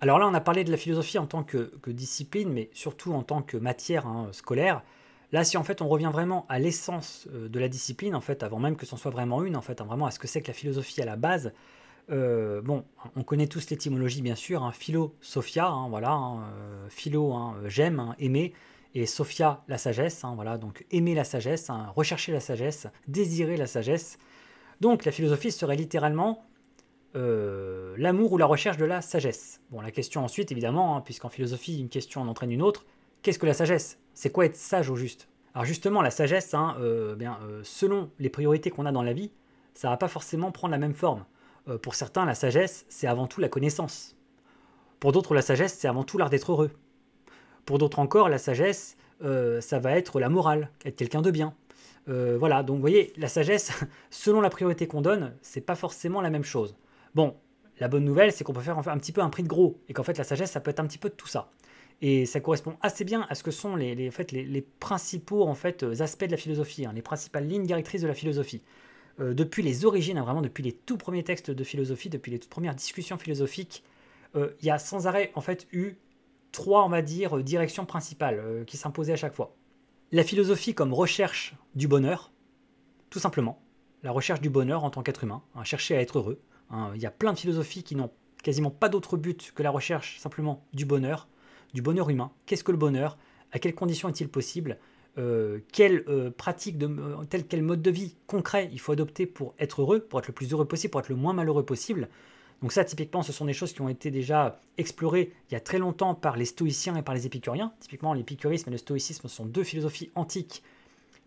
Alors là, on a parlé de la philosophie en tant que discipline, mais surtout en tant que matière scolaire. Là, si en fait on revient vraiment à l'essence de la discipline, en fait, avant même que c'en soit vraiment une, en fait, hein, vraiment à ce que c'est que la philosophie à la base, bon, on connaît tous l'étymologie bien sûr, hein, philo, sophia, hein, voilà, hein, philo, hein, j'aime, hein, aimer, et sophia, la sagesse, hein, voilà, donc aimer la sagesse, hein, rechercher la sagesse, désirer la sagesse. Donc la philosophie serait littéralement l'amour ou la recherche de la sagesse. Bon, la question ensuite, évidemment, hein, puisqu'en philosophie, une question en entraîne une autre, qu'est-ce que la sagesse? C'est quoi être sage au juste? Alors justement, la sagesse, hein, selon les priorités qu'on a dans la vie, ça va pas forcément prendre la même forme. Pour certains, la sagesse, c'est avant tout la connaissance. Pour d'autres, la sagesse, c'est avant tout l'art d'être heureux. Pour d'autres encore, la sagesse, ça va être la morale, être quelqu'un de bien. Voilà, donc vous voyez, la sagesse, selon la priorité qu'on donne, c'est pas forcément la même chose. Bon, la bonne nouvelle, c'est qu'on peut faire un petit peu un prix de gros, et qu'en fait la sagesse, ça peut être un petit peu de tout ça. Et ça correspond assez bien à ce que sont les principaux en fait, aspects de la philosophie, hein, les principales lignes directrices de la philosophie. Depuis les origines, hein, vraiment depuis les tout premiers textes de philosophie, depuis les toutes premières discussions philosophiques, il y a sans arrêt en fait eu trois, on va dire, directions principales qui s'imposaient à chaque fois. La philosophie comme recherche du bonheur, tout simplement. La recherche du bonheur en tant qu'être humain, hein, chercher à être heureux. Hein. Il y a plein de philosophies qui n'ont quasiment pas d'autre but que la recherche simplement du bonheur humain. Qu'est-ce que le bonheur? À quelles conditions est-il possible? Quelle pratique, tel quel mode de vie concret il faut adopter pour être heureux, pour être le plus heureux possible, pour être le moins malheureux possible. Donc ça, typiquement, ce sont des choses qui ont été déjà explorées il y a très longtemps par les stoïciens et par les épicuriens. Typiquement, l'épicurisme et le stoïcisme sont deux philosophies antiques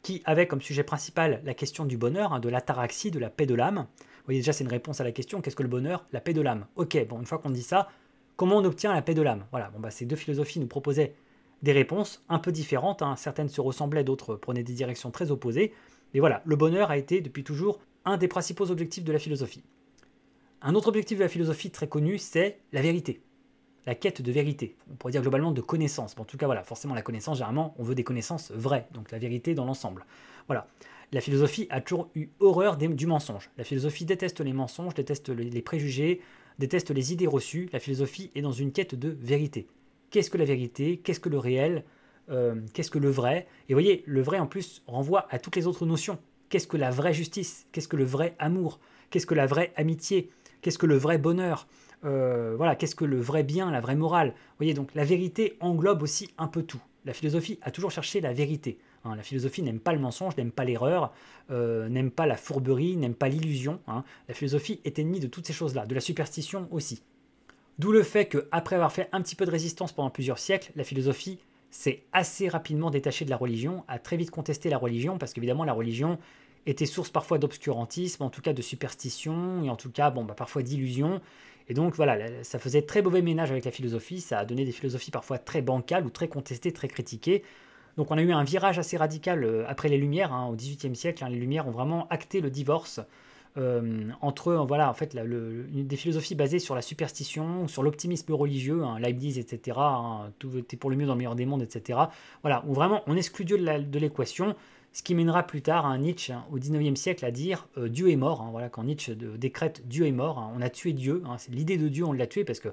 qui avaient comme sujet principal la question du bonheur, hein, de l'ataraxie, de la paix de l'âme. Vous voyez déjà, c'est une réponse à la question, qu'est-ce que le bonheur? La paix de l'âme. Ok, bon, une fois qu'on dit ça, comment on obtient la paix de l'âme? Voilà, bon, bah, ces deux philosophies nous proposaient des réponses un peu différentes, hein. Certaines se ressemblaient, d'autres prenaient des directions très opposées. Mais voilà, le bonheur a été depuis toujours un des principaux objectifs de la philosophie. Un autre objectif de la philosophie très connu, c'est la vérité, la quête de vérité. On pourrait dire globalement de connaissance. Bon, en tout cas, voilà, forcément la connaissance, généralement, on veut des connaissances vraies, donc la vérité dans l'ensemble. Voilà. La philosophie a toujours eu horreur du mensonge. La philosophie déteste les mensonges, déteste les préjugés, déteste les idées reçues. La philosophie est dans une quête de vérité. Qu'est-ce que la vérité? Qu'est-ce que le réel? Qu'est-ce que le vrai? Et vous voyez, le vrai en plus renvoie à toutes les autres notions. Qu'est-ce que la vraie justice? Qu'est-ce que le vrai amour? Qu'est-ce que la vraie amitié? Qu'est-ce que le vrai bonheur? Voilà, qu'est-ce que le vrai bien, la vraie morale? Vous voyez, donc la vérité englobe aussi un peu tout. La philosophie a toujours cherché la vérité. Hein. La philosophie n'aime pas le mensonge, n'aime pas l'erreur, n'aime pas la fourberie, n'aime pas l'illusion. Hein. La philosophie est ennemie de toutes ces choses-là, de la superstition aussi. D'où le fait qu'après avoir fait un petit peu de résistance pendant plusieurs siècles, la philosophie s'est assez rapidement détachée de la religion, a très vite contesté la religion, parce qu'évidemment la religion était source parfois d'obscurantisme, en tout cas de superstition, et en tout cas bon, bah, parfois d'illusion. Et donc voilà, ça faisait très mauvais ménage avec la philosophie, ça a donné des philosophies parfois très bancales ou très contestées, très critiquées. Donc on a eu un virage assez radical après les Lumières, hein, au XVIIIe siècle. Hein, les Lumières ont vraiment acté le divorce entre voilà, en fait, des philosophies basées sur la superstition, sur l'optimisme religieux, hein, Leibniz, etc., hein, tout est pour le mieux dans le meilleur des mondes, etc. Voilà, où vraiment on exclut Dieu de l'équation, ce qui mènera plus tard à Nietzsche, hein, au XIXe siècle, à dire Dieu est mort. Hein, voilà, quand Nietzsche décrète Dieu est mort, hein, on a tué Dieu. Hein, c'est l'idée de Dieu, on l'a tué parce que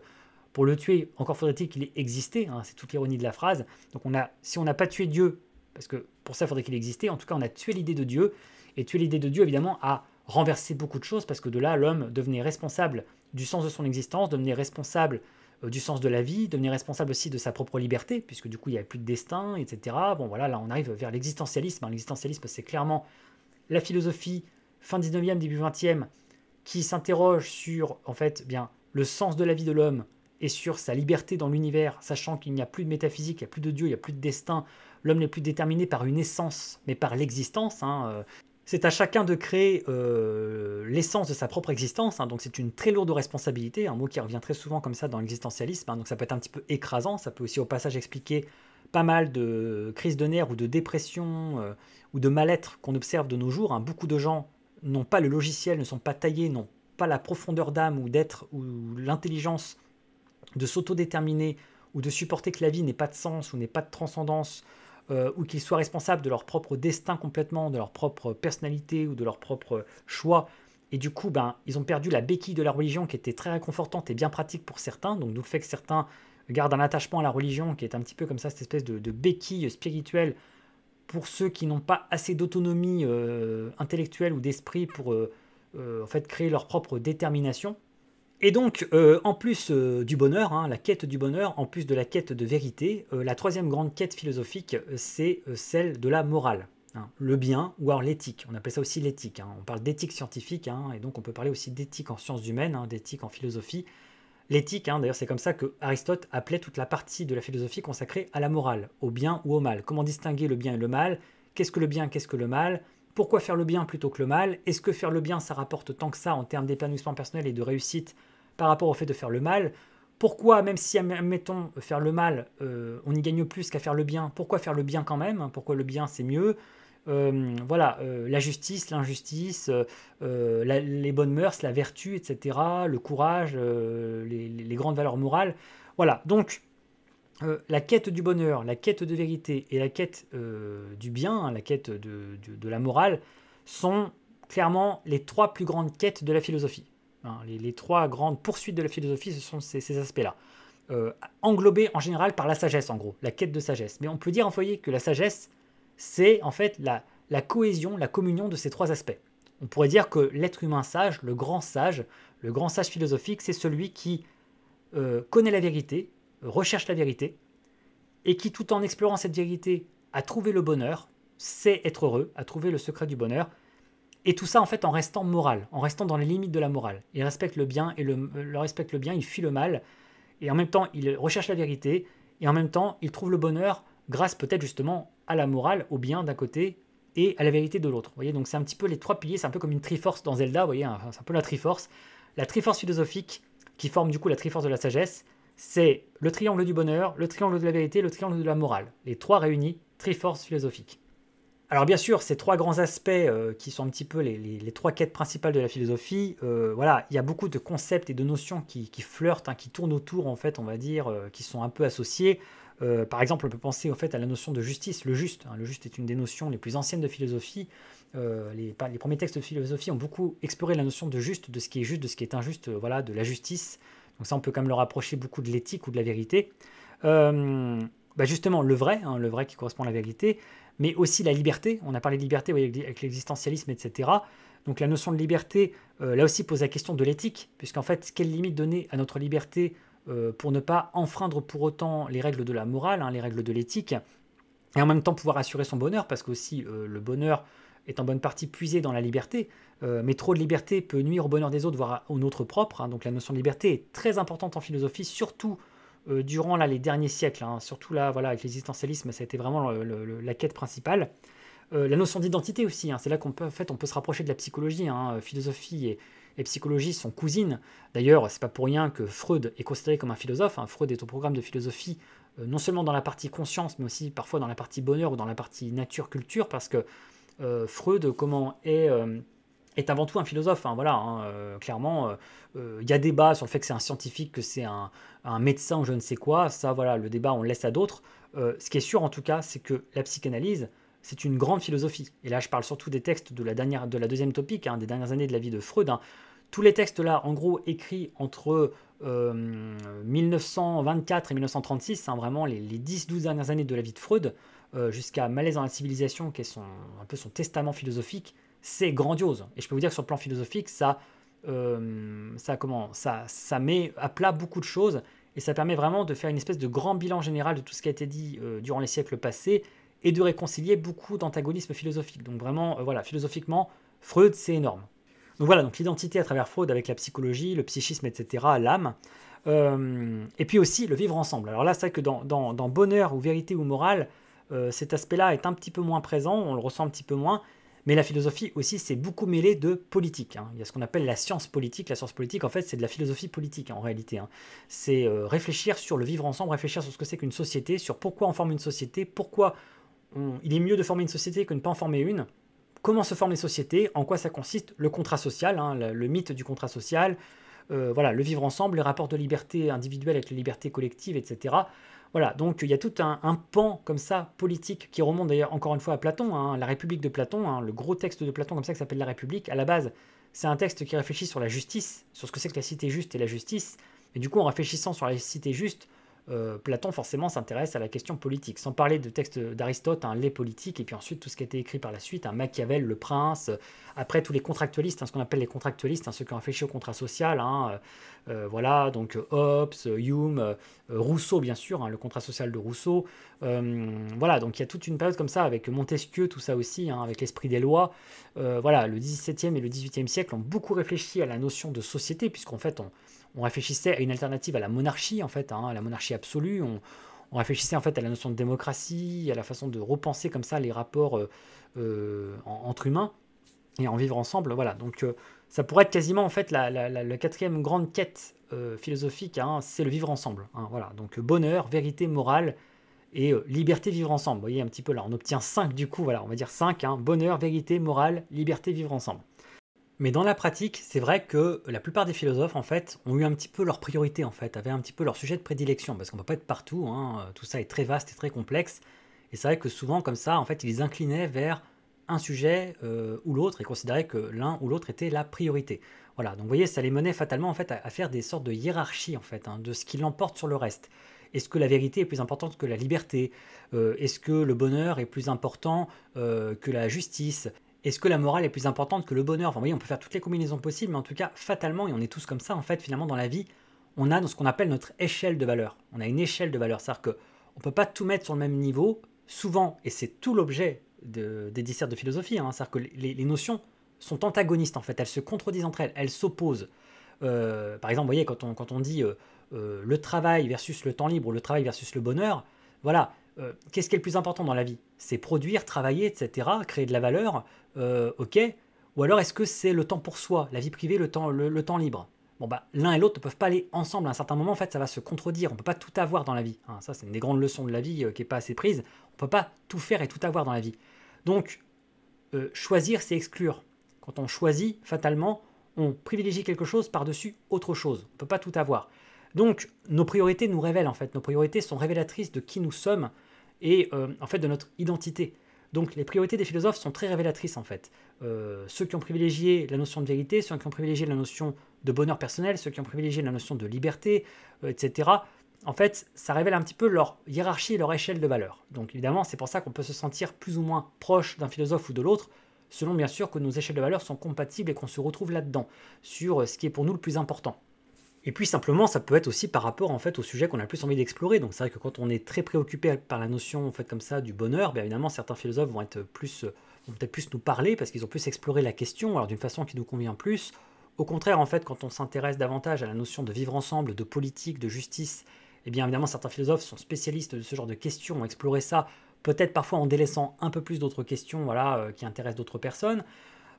pour le tuer, encore faudrait-il qu'il ait existé. Hein, c'est toute l'ironie de la phrase. Donc si on n'a pas tué Dieu, parce que pour ça il faudrait qu'il existait, en tout cas on a tué l'idée de Dieu. Et tuer l'idée de Dieu, évidemment, a renversé beaucoup de choses parce que de là, l'homme devenait responsable du sens de son existence, devenait responsable du sens de la vie, devenir responsable aussi de sa propre liberté, puisque du coup il n'y avait plus de destin, etc. Bon voilà, là on arrive vers l'existentialisme. Hein. L'existentialisme, c'est clairement la philosophie fin 19e, début 20e, qui s'interroge sur en fait bien le sens de la vie de l'homme et sur sa liberté dans l'univers, sachant qu'il n'y a plus de métaphysique, il n'y a plus de Dieu, il n'y a plus de destin, l'homme n'est plus déterminé par une essence, mais par l'existence. Hein. C'est à chacun de créer l'essence de sa propre existence, hein, donc c'est une très lourde responsabilité, un mot qui revient très souvent comme ça dans l'existentialisme, hein, donc ça peut être un petit peu écrasant, ça peut aussi au passage expliquer pas mal de crises de nerfs ou de dépression ou de mal-être qu'on observe de nos jours. Hein. Beaucoup de gens n'ont pas le logiciel, ne sont pas taillés, n'ont pas la profondeur d'âme ou d'être ou l'intelligence de s'autodéterminer ou de supporter que la vie n'ait pas de sens ou n'ait pas de transcendance ou qu'ils soient responsables de leur propre destin complètement, de leur propre personnalité ou de leur propre choix et du coup, ben, ils ont perdu la béquille de la religion qui était très réconfortante et bien pratique pour certains, donc d'où le fait que certains gardent un attachement à la religion qui est un petit peu comme ça, cette espèce de béquille spirituelle pour ceux qui n'ont pas assez d'autonomie intellectuelle ou d'esprit pour en fait créer leur propre détermination. Et donc, en plus du bonheur, hein, la quête du bonheur, en plus de la quête de vérité, la troisième grande quête philosophique, c'est celle de la morale, hein, le bien ou alors l'éthique. On appelle ça aussi l'éthique, hein. On parle d'éthique scientifique, hein, et donc on peut parler aussi d'éthique en sciences humaines, hein, d'éthique en philosophie. L'éthique, hein, d'ailleurs, c'est comme ça que Aristote appelait toute la partie de la philosophie consacrée à la morale, au bien ou au mal. Comment distinguer le bien et le mal? Qu'est-ce que le bien, qu'est-ce que le mal? Pourquoi faire le bien plutôt que le mal? Est-ce que faire le bien, ça rapporte tant que ça en termes d'épanouissement personnel et de réussite par rapport au fait de faire le mal? Pourquoi, même si, admettons, faire le mal, on y gagne plus qu'à faire le bien, pourquoi faire le bien quand même? Pourquoi le bien, c'est mieux? Voilà, la justice, l'injustice, les bonnes mœurs, la vertu, etc., le courage, les grandes valeurs morales. Voilà, donc la quête du bonheur, la quête de vérité et la quête du bien, hein, la quête de la morale, sont clairement les trois plus grandes quêtes de la philosophie. Hein, les trois grandes poursuites de la philosophie, ce sont ces aspects-là. Englobés en général par la sagesse, en gros, la quête de sagesse. Mais on peut dire, en foyer, que la sagesse, c'est en fait la cohésion, la communion de ces trois aspects. On pourrait dire que l'être humain sage, le grand sage philosophique, c'est celui qui connaît la vérité, recherche la vérité, et qui, tout en explorant cette vérité, a trouvé le bonheur, sait être heureux, a trouvé le secret du bonheur, et tout ça en fait en restant moral, en restant dans les limites de la morale. Il respecte le bien, et le respecte le bien, il fuit le mal, et en même temps il recherche la vérité, et en même temps il trouve le bonheur grâce peut-être justement à la morale, au bien d'un côté, et à la vérité de l'autre. Vous voyez, donc c'est un petit peu les trois piliers, c'est un peu comme une triforce dans Zelda, vous voyez, hein, c'est un peu la triforce philosophique qui forme du coup la triforce de la sagesse, c'est le triangle du bonheur, le triangle de la vérité, le triangle de la morale. Les trois réunis, triforce philosophique. Alors bien sûr, ces trois grands aspects qui sont un petit peu les trois quêtes principales de la philosophie, voilà, il y a beaucoup de concepts et de notions qui flirtent, hein, qui tournent autour, en fait, on va dire, qui sont un peu associés. Par exemple, on peut penser au fait à la notion de justice, le juste. Hein, le juste est une des notions les plus anciennes de philosophie. Les premiers textes de philosophie ont beaucoup exploré la notion de juste, de ce qui est juste, de ce qui est injuste, voilà, de la justice. Donc ça, on peut quand même le rapprocher beaucoup de l'éthique ou de la vérité. Justement, hein, le vrai qui correspond à la vérité, mais aussi la liberté. On a parlé de liberté, vous voyez, avec l'existentialisme, etc. Donc la notion de liberté, là aussi, pose la question de l'éthique, puisqu'en fait, quelle limite donner à notre liberté pour ne pas enfreindre pour autant les règles de la morale, hein, les règles de l'éthique, et en même temps pouvoir assurer son bonheur, parce qu'aussi le bonheur est en bonne partie puisé dans la liberté, mais trop de liberté peut nuire au bonheur des autres, voire au nôtre propre, hein. Donc la notion de liberté est très importante en philosophie, surtout durant là, les derniers siècles, hein. Surtout là, voilà, avec l'existentialisme, ça a été vraiment la quête principale. La notion d'identité aussi, hein, c'est là qu'on peut, en fait, on peut se rapprocher de la psychologie, hein. Philosophie et psychologie sont cousines. D'ailleurs, c'est pas pour rien que Freud est considéré comme un philosophe, hein. Freud est au programme de philosophie, non seulement dans la partie conscience, mais aussi parfois dans la partie bonheur ou dans la partie nature-culture, parce que Freud est avant tout un philosophe, hein, voilà, hein, clairement, il y a débat sur le fait que c'est un scientifique, que c'est un médecin ou je ne sais quoi, ça voilà, le débat on le laisse à d'autres. Ce qui est sûr en tout cas, c'est que la psychanalyse, c'est une grande philosophie. Et là je parle surtout des textes de la deuxième topique, hein, des dernières années de la vie de Freud, hein. Tous les textes là, en gros, écrits entre 1924 et 1936, hein, vraiment les 10-12 dernières années de la vie de Freud, jusqu'à Malaise dans la civilisation, qui est un peu son testament philosophique, c'est grandiose. Et je peux vous dire que sur le plan philosophique, ça met à plat beaucoup de choses, et ça permet vraiment de faire une espèce de grand bilan général de tout ce qui a été dit durant les siècles passés, et de réconcilier beaucoup d'antagonismes philosophiques. Donc vraiment, voilà, philosophiquement, Freud, c'est énorme. Donc voilà, donc l'identité à travers Freud avec la psychologie, le psychisme, etc., l'âme. Et puis aussi le vivre ensemble. Alors là, c'est vrai que dans bonheur ou vérité ou morale, cet aspect-là est un petit peu moins présent, on le ressent un petit peu moins, mais la philosophie aussi s'est beaucoup mêlée de politique, hein. Il y a ce qu'on appelle la science politique. La science politique, en fait, c'est de la philosophie politique, hein, en réalité, hein. C'est réfléchir sur le vivre ensemble, réfléchir sur ce que c'est qu'une société, sur pourquoi on forme une société, pourquoi il est mieux de former une société que de ne pas en former une, comment se forment les sociétés, en quoi ça consiste, le contrat social, hein, le mythe du contrat social, voilà, le vivre ensemble, les rapports de liberté individuelle avec les libertés collectives, etc. Voilà, donc il y a tout un pan comme ça, politique, qui remonte d'ailleurs encore une fois à Platon, hein, la République de Platon, hein, le gros texte de Platon comme ça qui s'appelle la République. À la base, c'est un texte qui réfléchit sur la justice, sur ce que c'est que la cité juste et la justice. Et du coup, en réfléchissant sur la cité juste, Platon forcément s'intéresse à la question politique, sans parler de textes d'Aristote, hein, les politiques, et puis ensuite tout ce qui a été écrit par la suite, hein, Machiavel, le prince, après tous les contractualistes, hein, ce qu'on appelle les contractualistes, hein, ceux qui ont réfléchi au contrat social, hein, voilà, donc Hobbes, Hume, Rousseau bien sûr, hein, le contrat social de Rousseau, voilà, donc il y a toute une période comme ça, avec Montesquieu, tout ça aussi, hein, avec l'esprit des lois, voilà, le XVIIe et le XVIIIe siècle ont beaucoup réfléchi à la notion de société, puisqu'en fait on réfléchissait à une alternative à la monarchie, en fait, hein, à la monarchie absolue. On réfléchissait en fait à la notion de démocratie, à la façon de repenser comme ça les rapports entre humains et en vivre ensemble. Voilà. Donc ça pourrait être quasiment en fait la quatrième grande quête philosophique, hein, c'est le vivre ensemble. Hein, voilà. Donc bonheur, vérité, morale et liberté, vivre ensemble. Vous voyez un petit peu là, on obtient 5 du coup. Voilà, on va dire 5. Hein, bonheur, vérité, morale, liberté, vivre ensemble. Mais dans la pratique, c'est vrai que la plupart des philosophes, en fait, ont eu un petit peu leur priorité, en fait, avaient un petit peu leur sujet de prédilection, parce qu'on ne peut pas être partout, hein, tout ça est très vaste et très complexe, et c'est vrai que souvent, comme ça, en fait, ils inclinaient vers un sujet ou l'autre, et considéraient que l'un ou l'autre était la priorité. Voilà, donc vous voyez, ça les menait fatalement, en fait, à faire des sortes de hiérarchie, en fait, hein, de ce qui l'emporte sur le reste. Est-ce que la vérité est plus importante que la liberté? Est-ce que le bonheur est plus important que la justice? Est-ce que la morale est plus importante que le bonheur? Enfin, vous voyez, on peut faire toutes les combinaisons possibles, mais en tout cas, fatalement, et on est tous comme ça, en fait, finalement, dans la vie, on a ce qu'on appelle notre échelle de valeur. On a une échelle de valeur, c'est-à-dire qu'on ne peut pas tout mettre sur le même niveau, souvent, et c'est tout l'objet des dissertes de philosophie, hein, c'est-à-dire que les notions sont antagonistes, en fait, elles se contredisent entre elles, elles s'opposent. Par exemple, vous voyez, quand on dit le travail versus le temps libre, ou le travail versus le bonheur, voilà, qu'est-ce qui est le plus important dans la vie? C'est produire, travailler, etc., créer de la valeur, ok. Ou alors est-ce que c'est le temps pour soi, la vie privée, le temps libre? Bon, bah, l'un et l'autre ne peuvent pas aller ensemble. À un certain moment, en fait, ça va se contredire. On ne peut pas tout avoir dans la vie. Hein, ça, c'est une des grandes leçons de la vie qui n'est pas assez prise. On ne peut pas tout faire et tout avoir dans la vie. Donc, choisir, c'est exclure. Quand on choisit, fatalement, on privilégie quelque chose par-dessus autre chose. On ne peut pas tout avoir. Donc, nos priorités nous révèlent, en fait. Nos priorités sont révélatrices de qui nous sommes et, en fait, de notre identité. Donc, les priorités des philosophes sont très révélatrices, en fait. Ceux qui ont privilégié la notion de vérité, ceux qui ont privilégié la notion de bonheur personnel, ceux qui ont privilégié la notion de liberté, etc., en fait, ça révèle un petit peu leur hiérarchie et leur échelle de valeur. Donc, évidemment, c'est pour ça qu'on peut se sentir plus ou moins proche d'un philosophe ou de l'autre, selon bien sûr que nos échelles de valeur sont compatibles et qu'on se retrouve là-dedans, sur ce qui est pour nous le plus important. Et puis simplement, ça peut être aussi par rapport en fait au sujet qu'on a le plus envie d'explorer. Donc c'est vrai que quand on est très préoccupé par la notion en fait comme ça du bonheur, bien évidemment certains philosophes vont peut-être plus nous parler parce qu'ils ont plus exploré la question, alors d'une façon qui nous convient plus. Au contraire, en fait, quand on s'intéresse davantage à la notion de vivre ensemble, de politique, de justice, eh bien évidemment certains philosophes sont spécialistes de ce genre de questions, ont exploré ça, peut-être parfois en délaissant un peu plus d'autres questions, voilà, qui intéressent d'autres personnes.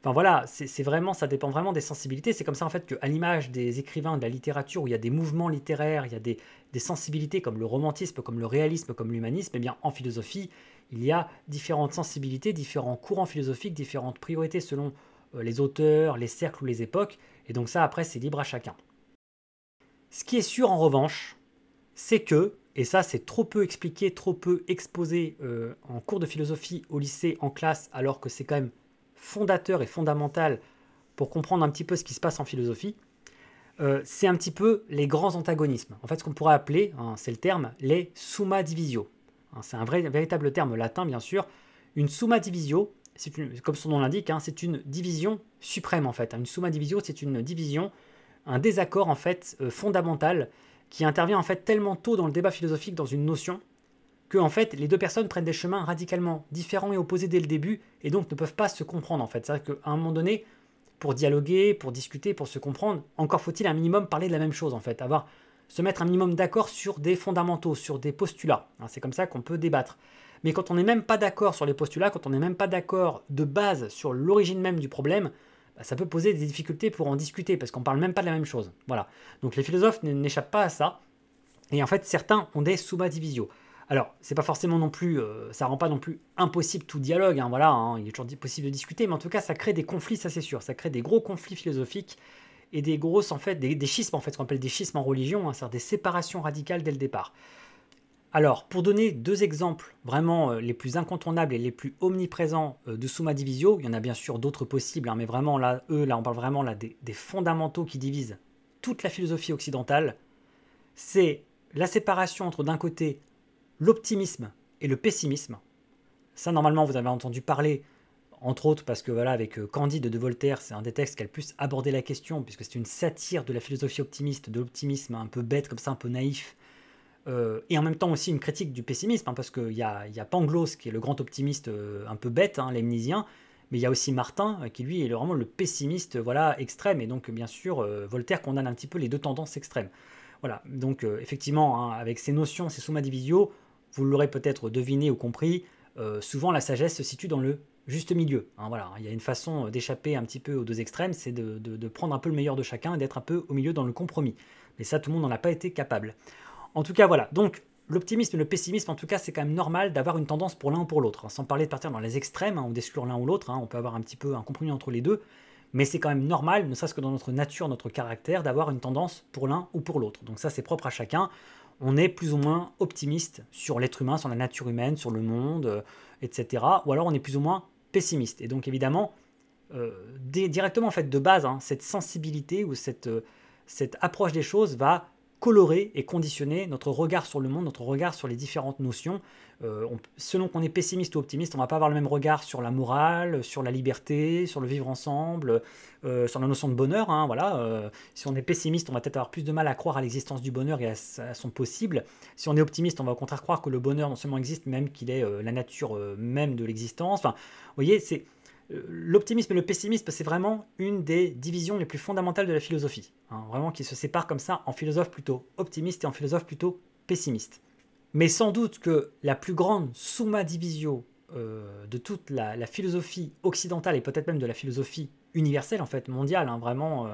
Enfin voilà, c'est vraiment, ça dépend vraiment des sensibilités. C'est comme ça en fait qu'à l'image des écrivains de la littérature, où il y a des mouvements littéraires, il y a des sensibilités comme le romantisme, comme le réalisme, comme l'humanisme, eh bien en philosophie, il y a différentes sensibilités, différents courants philosophiques, différentes priorités selon les auteurs, les cercles ou les époques. Et donc ça, après, c'est libre à chacun. Ce qui est sûr en revanche, c'est que, et ça c'est trop peu expliqué, trop peu exposé en cours de philosophie au lycée, en classe, alors que c'est quand même fondateur et fondamental pour comprendre un petit peu ce qui se passe en philosophie, c'est un petit peu les grands antagonismes. En fait, ce qu'on pourrait appeler, hein, c'est le terme, les summa divisio. Hein, c'est un véritable terme latin, bien sûr. Une summa divisio, comme son nom l'indique, hein, c'est une division suprême, en fait. Une summa divisio, c'est une division, un désaccord, en fait, fondamental, qui intervient, en fait, tellement tôt dans le débat philosophique, dans une notion, que en fait, les deux personnes prennent des chemins radicalement différents et opposés dès le début, et donc ne peuvent pas se comprendre, en fait. C'est-à-dire qu'à un moment donné, pour dialoguer, pour discuter, pour se comprendre, encore faut-il un minimum parler de la même chose, en fait. Se mettre un minimum d'accord sur des fondamentaux, sur des postulats. Hein, c'est comme ça qu'on peut débattre. Mais quand on n'est même pas d'accord sur les postulats, quand on n'est même pas d'accord de base sur l'origine même du problème, bah, ça peut poser des difficultés pour en discuter, parce qu'on ne parle même pas de la même chose. Voilà. Donc les philosophes n'échappent pas à ça, et en fait, certains ont des summa divisio. Alors, c'est pas forcément non plus, ça rend pas non plus impossible tout dialogue, hein, voilà, hein, il est toujours possible de discuter, mais en tout cas, ça crée des conflits, ça c'est sûr, ça crée des gros conflits philosophiques et des grosses, en fait, des schismes, en fait, ce qu'on appelle des schismes en religion, hein, c'est-à-dire des séparations radicales dès le départ. Alors, pour donner deux exemples vraiment les plus incontournables et les plus omniprésents de Summa Divisio, il y en a bien sûr d'autres possibles, hein, mais vraiment là, on parle vraiment là, des fondamentaux qui divisent toute la philosophie occidentale. C'est la séparation entre d'un côté l'optimisme et le pessimisme. Ça, normalement, vous avez entendu parler, entre autres parce que voilà, avec Candide de Voltaire, c'est un des textes qui a le plus abordé la question, puisque c'est une satire de la philosophie optimiste, de l'optimisme un peu bête comme ça, un peu naïf, et en même temps aussi une critique du pessimisme, hein, parce qu'il y a Pangloss qui est le grand optimiste un peu bête, hein, leibnizien, mais il y a aussi Martin qui lui est vraiment le pessimiste voilà, extrême, et donc bien sûr Voltaire condamne un petit peu les deux tendances extrêmes. Voilà, donc effectivement, hein, avec ces notions, ces summa divisio, vous l'aurez peut-être deviné ou compris, souvent la sagesse se situe dans le juste milieu. Hein, voilà, il y a une façon d'échapper un petit peu aux deux extrêmes, c'est de prendre un peu le meilleur de chacun et d'être un peu au milieu dans le compromis. Mais ça, tout le monde n'en a pas été capable. En tout cas, voilà. Donc, l'optimisme et le pessimisme, en tout cas, c'est quand même normal d'avoir une tendance pour l'un ou pour l'autre. Hein, sans parler de partir dans les extrêmes, hein, ou d'exclure l'un ou l'autre. Hein, on peut avoir un petit peu un compromis entre les deux. Mais c'est quand même normal, ne serait-ce que dans notre nature, notre caractère, d'avoir une tendance pour l'un ou pour l'autre. Donc ça, c'est propre à chacun. On est plus ou moins optimiste sur l'être humain, sur la nature humaine, sur le monde, etc. Ou alors on est plus ou moins pessimiste. Et donc évidemment, directement en fait de base, hein, cette sensibilité ou cette approche des choses va colorer et conditionner notre regard sur le monde, notre regard sur les différentes notions. Selon qu'on est pessimiste ou optimiste, on ne va pas avoir le même regard sur la morale, sur la liberté, sur le vivre ensemble, sur la notion de bonheur. Hein, voilà. Si on est pessimiste, on va peut-être avoir plus de mal à croire à l'existence du bonheur et à son possible. Si on est optimiste, on va au contraire croire que le bonheur non seulement existe, même qu'il est la nature même de l'existence. Enfin, vous voyez, l'optimisme et le pessimisme, c'est vraiment une des divisions les plus fondamentales de la philosophie. Hein, vraiment qui se séparent comme ça en philosophe plutôt optimiste et en philosophe plutôt pessimiste. Mais sans doute que la plus grande summa divisio de toute la philosophie occidentale et peut-être même de la philosophie universelle, en fait, mondiale, hein, vraiment,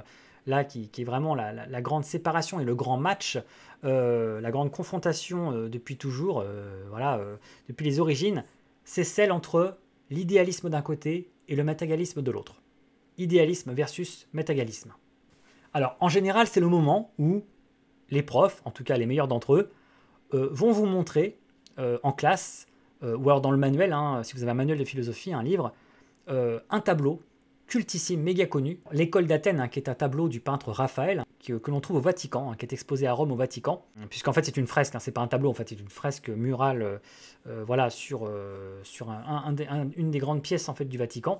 là, qui est vraiment la grande séparation et le grand match, la grande confrontation depuis toujours, voilà, depuis les origines, c'est celle entre l'idéalisme d'un côté et le matérialisme de l'autre. Idéalisme versus matérialisme. Alors, en général, c'est le moment où les profs, en tout cas les meilleurs d'entre eux, vont vous montrer en classe, ou alors dans le manuel, hein, si vous avez un manuel de philosophie, un livre, un tableau cultissime, méga connu, l'école d'Athènes, hein, qui est un tableau du peintre Raphaël, hein, que l'on trouve au Vatican, hein, qui est exposé à Rome au Vatican, puisqu'en fait c'est une fresque, hein, c'est pas un tableau, en fait c'est une fresque murale, voilà, sur une des grandes pièces en fait du Vatican.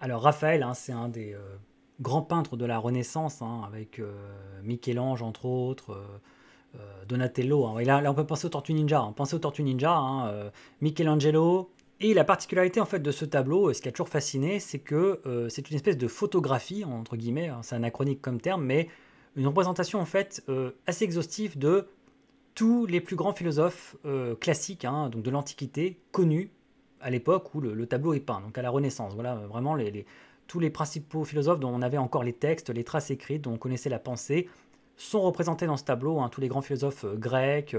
Alors Raphaël, hein, c'est un des grands peintres de la Renaissance, hein, avec Michel-Ange entre autres, Donatello. Hein. Et là, on peut penser aux Tortues Ninja. Hein. Pensez aux Tortues Ninja, hein, Michelangelo. Et la particularité en fait de ce tableau, ce qui a toujours fasciné, c'est que c'est une espèce de photographie entre guillemets. Hein, c'est anachronique comme terme, mais une représentation en fait assez exhaustive de tous les plus grands philosophes classiques, hein, donc de l'Antiquité, connus à l'époque où le tableau est peint, donc à la Renaissance. Voilà, vraiment tous les principaux philosophes dont on avait encore les textes, les traces écrites, dont on connaissait la pensée, sont représentés dans ce tableau. Hein, tous les grands philosophes grecs,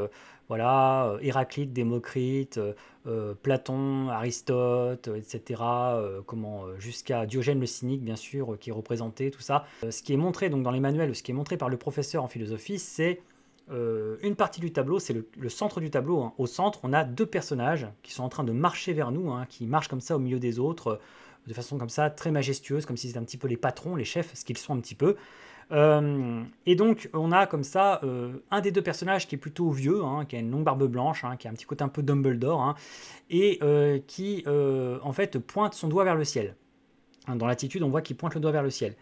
voilà, Héraclite, Démocrite, Platon, Aristote, etc. Jusqu'à Diogène le Cynique, bien sûr, qui est représenté, tout ça. Ce qui est montré donc dans les manuels, ce qui est montré par le professeur en philosophie, c'est une partie du tableau, c'est le centre du tableau. Hein. Au centre, on a deux personnages qui sont en train de marcher vers nous, hein, qui marchent comme ça au milieu des autres, de façon comme ça, très majestueuse, comme si c'était un petit peu les patrons, les chefs, ce qu'ils sont un petit peu. Et donc, on a comme ça un des deux personnages qui est plutôt vieux, hein, qui a une longue barbe blanche, hein, qui a un petit côté un peu Dumbledore, hein, et qui, en fait, pointe son doigt vers le ciel. Hein, dans l'attitude, on voit qu'il pointe le doigt vers le ciel.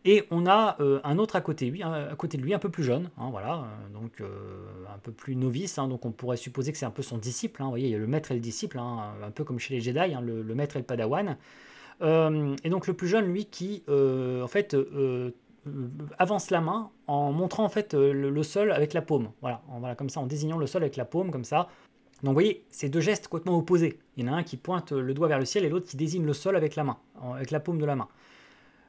Et on a un autre à côté de lui, un peu plus jeune, hein, voilà, donc un peu plus novice, hein, donc on pourrait supposer que c'est un peu son disciple. Hein, vous voyez, il y a le maître et le disciple, hein, un peu comme chez les Jedi, hein, le maître et le padawan. Et donc le plus jeune, lui, qui, en fait, avance la main en montrant en fait le sol avec la paume. Voilà, voilà, comme ça, en désignant le sol avec la paume, comme ça. Donc vous voyez, c'est deux gestes complètement opposés. Il y en a un qui pointe le doigt vers le ciel et l'autre qui désigne le sol avec la main, avec la paume de la main.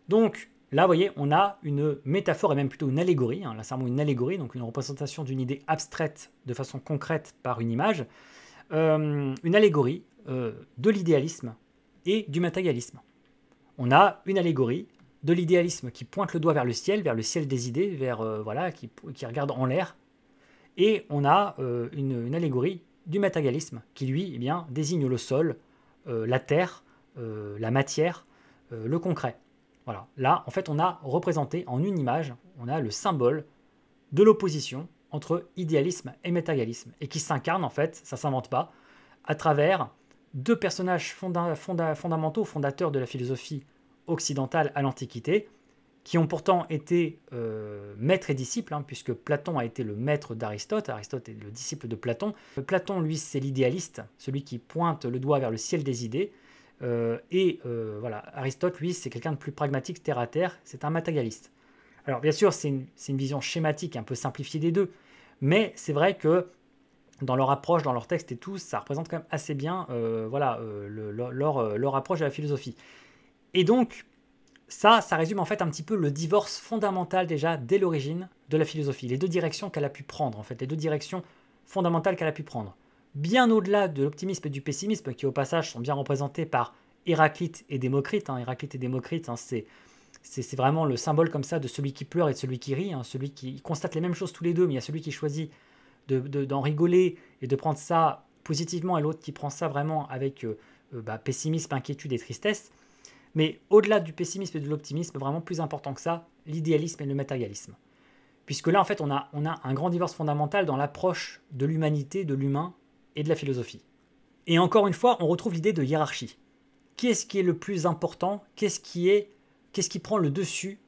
Donc là, vous voyez, on a une métaphore et même plutôt une allégorie. Hein, là, c'est vraiment une allégorie, donc une représentation d'une idée abstraite de façon concrète par une image. Une allégorie de l'idéalisme et du matérialisme. On a une allégorie de l'idéalisme qui pointe le doigt vers le ciel des idées, vers voilà, qui regarde en l'air. Et on a une allégorie du matérialisme, qui lui eh bien, désigne le sol, la terre, la matière, le concret. Voilà. Là, en fait, on a représenté en une image, on a le symbole de l'opposition entre idéalisme et matérialisme, et qui s'incarne, en fait, ça ne s'invente pas, à travers deux personnages fondamentaux, fondateurs de la philosophie occidentale à l'Antiquité, qui ont pourtant été maîtres et disciples, hein, puisque Platon a été le maître d'Aristote, Aristote est le disciple de Platon. Platon, lui, c'est l'idéaliste, celui qui pointe le doigt vers le ciel des idées, voilà, Aristote, lui, c'est quelqu'un de plus pragmatique, terre à terre, c'est un matérialiste. Alors, bien sûr, c'est une vision schématique, un peu simplifiée des deux, mais c'est vrai que dans leur approche, dans leur texte et tout, ça représente quand même assez bien voilà, leur approche de la philosophie. Et donc, ça résume en fait un petit peu le divorce fondamental déjà dès l'origine de la philosophie, les deux directions qu'elle a pu prendre, en fait, les deux directions fondamentales qu'elle a pu prendre. Bien au-delà de l'optimisme et du pessimisme, qui au passage sont bien représentés par Héraclite et Démocrite. Hein. Héraclite et Démocrite, hein, c'est vraiment le symbole comme ça de celui qui pleure et de celui qui rit, hein, celui qui constate les mêmes choses tous les deux, mais il y a celui qui choisit d'en rigoler et de prendre ça positivement et l'autre qui prend ça vraiment avec pessimisme, inquiétude et tristesse. Mais au-delà du pessimisme et de l'optimisme, vraiment plus important que ça, l'idéalisme et le matérialisme. Puisque là, en fait, on a un grand divorce fondamental dans l'approche de l'humanité, de l'humain et de la philosophie. Et encore une fois, on retrouve l'idée de hiérarchie. Qu'est-ce qui est le plus important? Qu'est-ce qui prend le dessus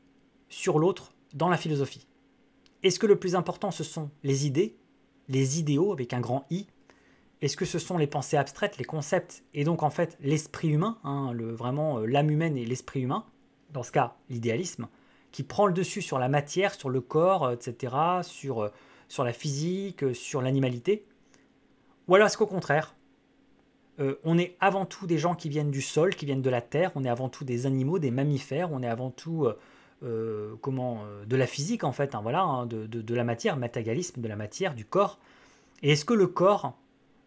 sur l'autre dans la philosophie? Est-ce que le plus important, ce sont les idées, les idéaux avec un grand I? Est-ce que ce sont les pensées abstraites, les concepts, et donc en fait l'esprit humain, hein, vraiment l'âme humaine et l'esprit humain, dans ce cas l'idéalisme, qui prend le dessus sur la matière, sur le corps, etc., sur la physique, sur l'animalité? Ou alors est-ce qu'au contraire, on est avant tout des gens qui viennent du sol, qui viennent de la terre, on est avant tout des animaux, des mammifères, on est avant tout de la physique en fait, hein, voilà, hein, de la matière, matérialisme, de la matière, du corps. Et est-ce que le corps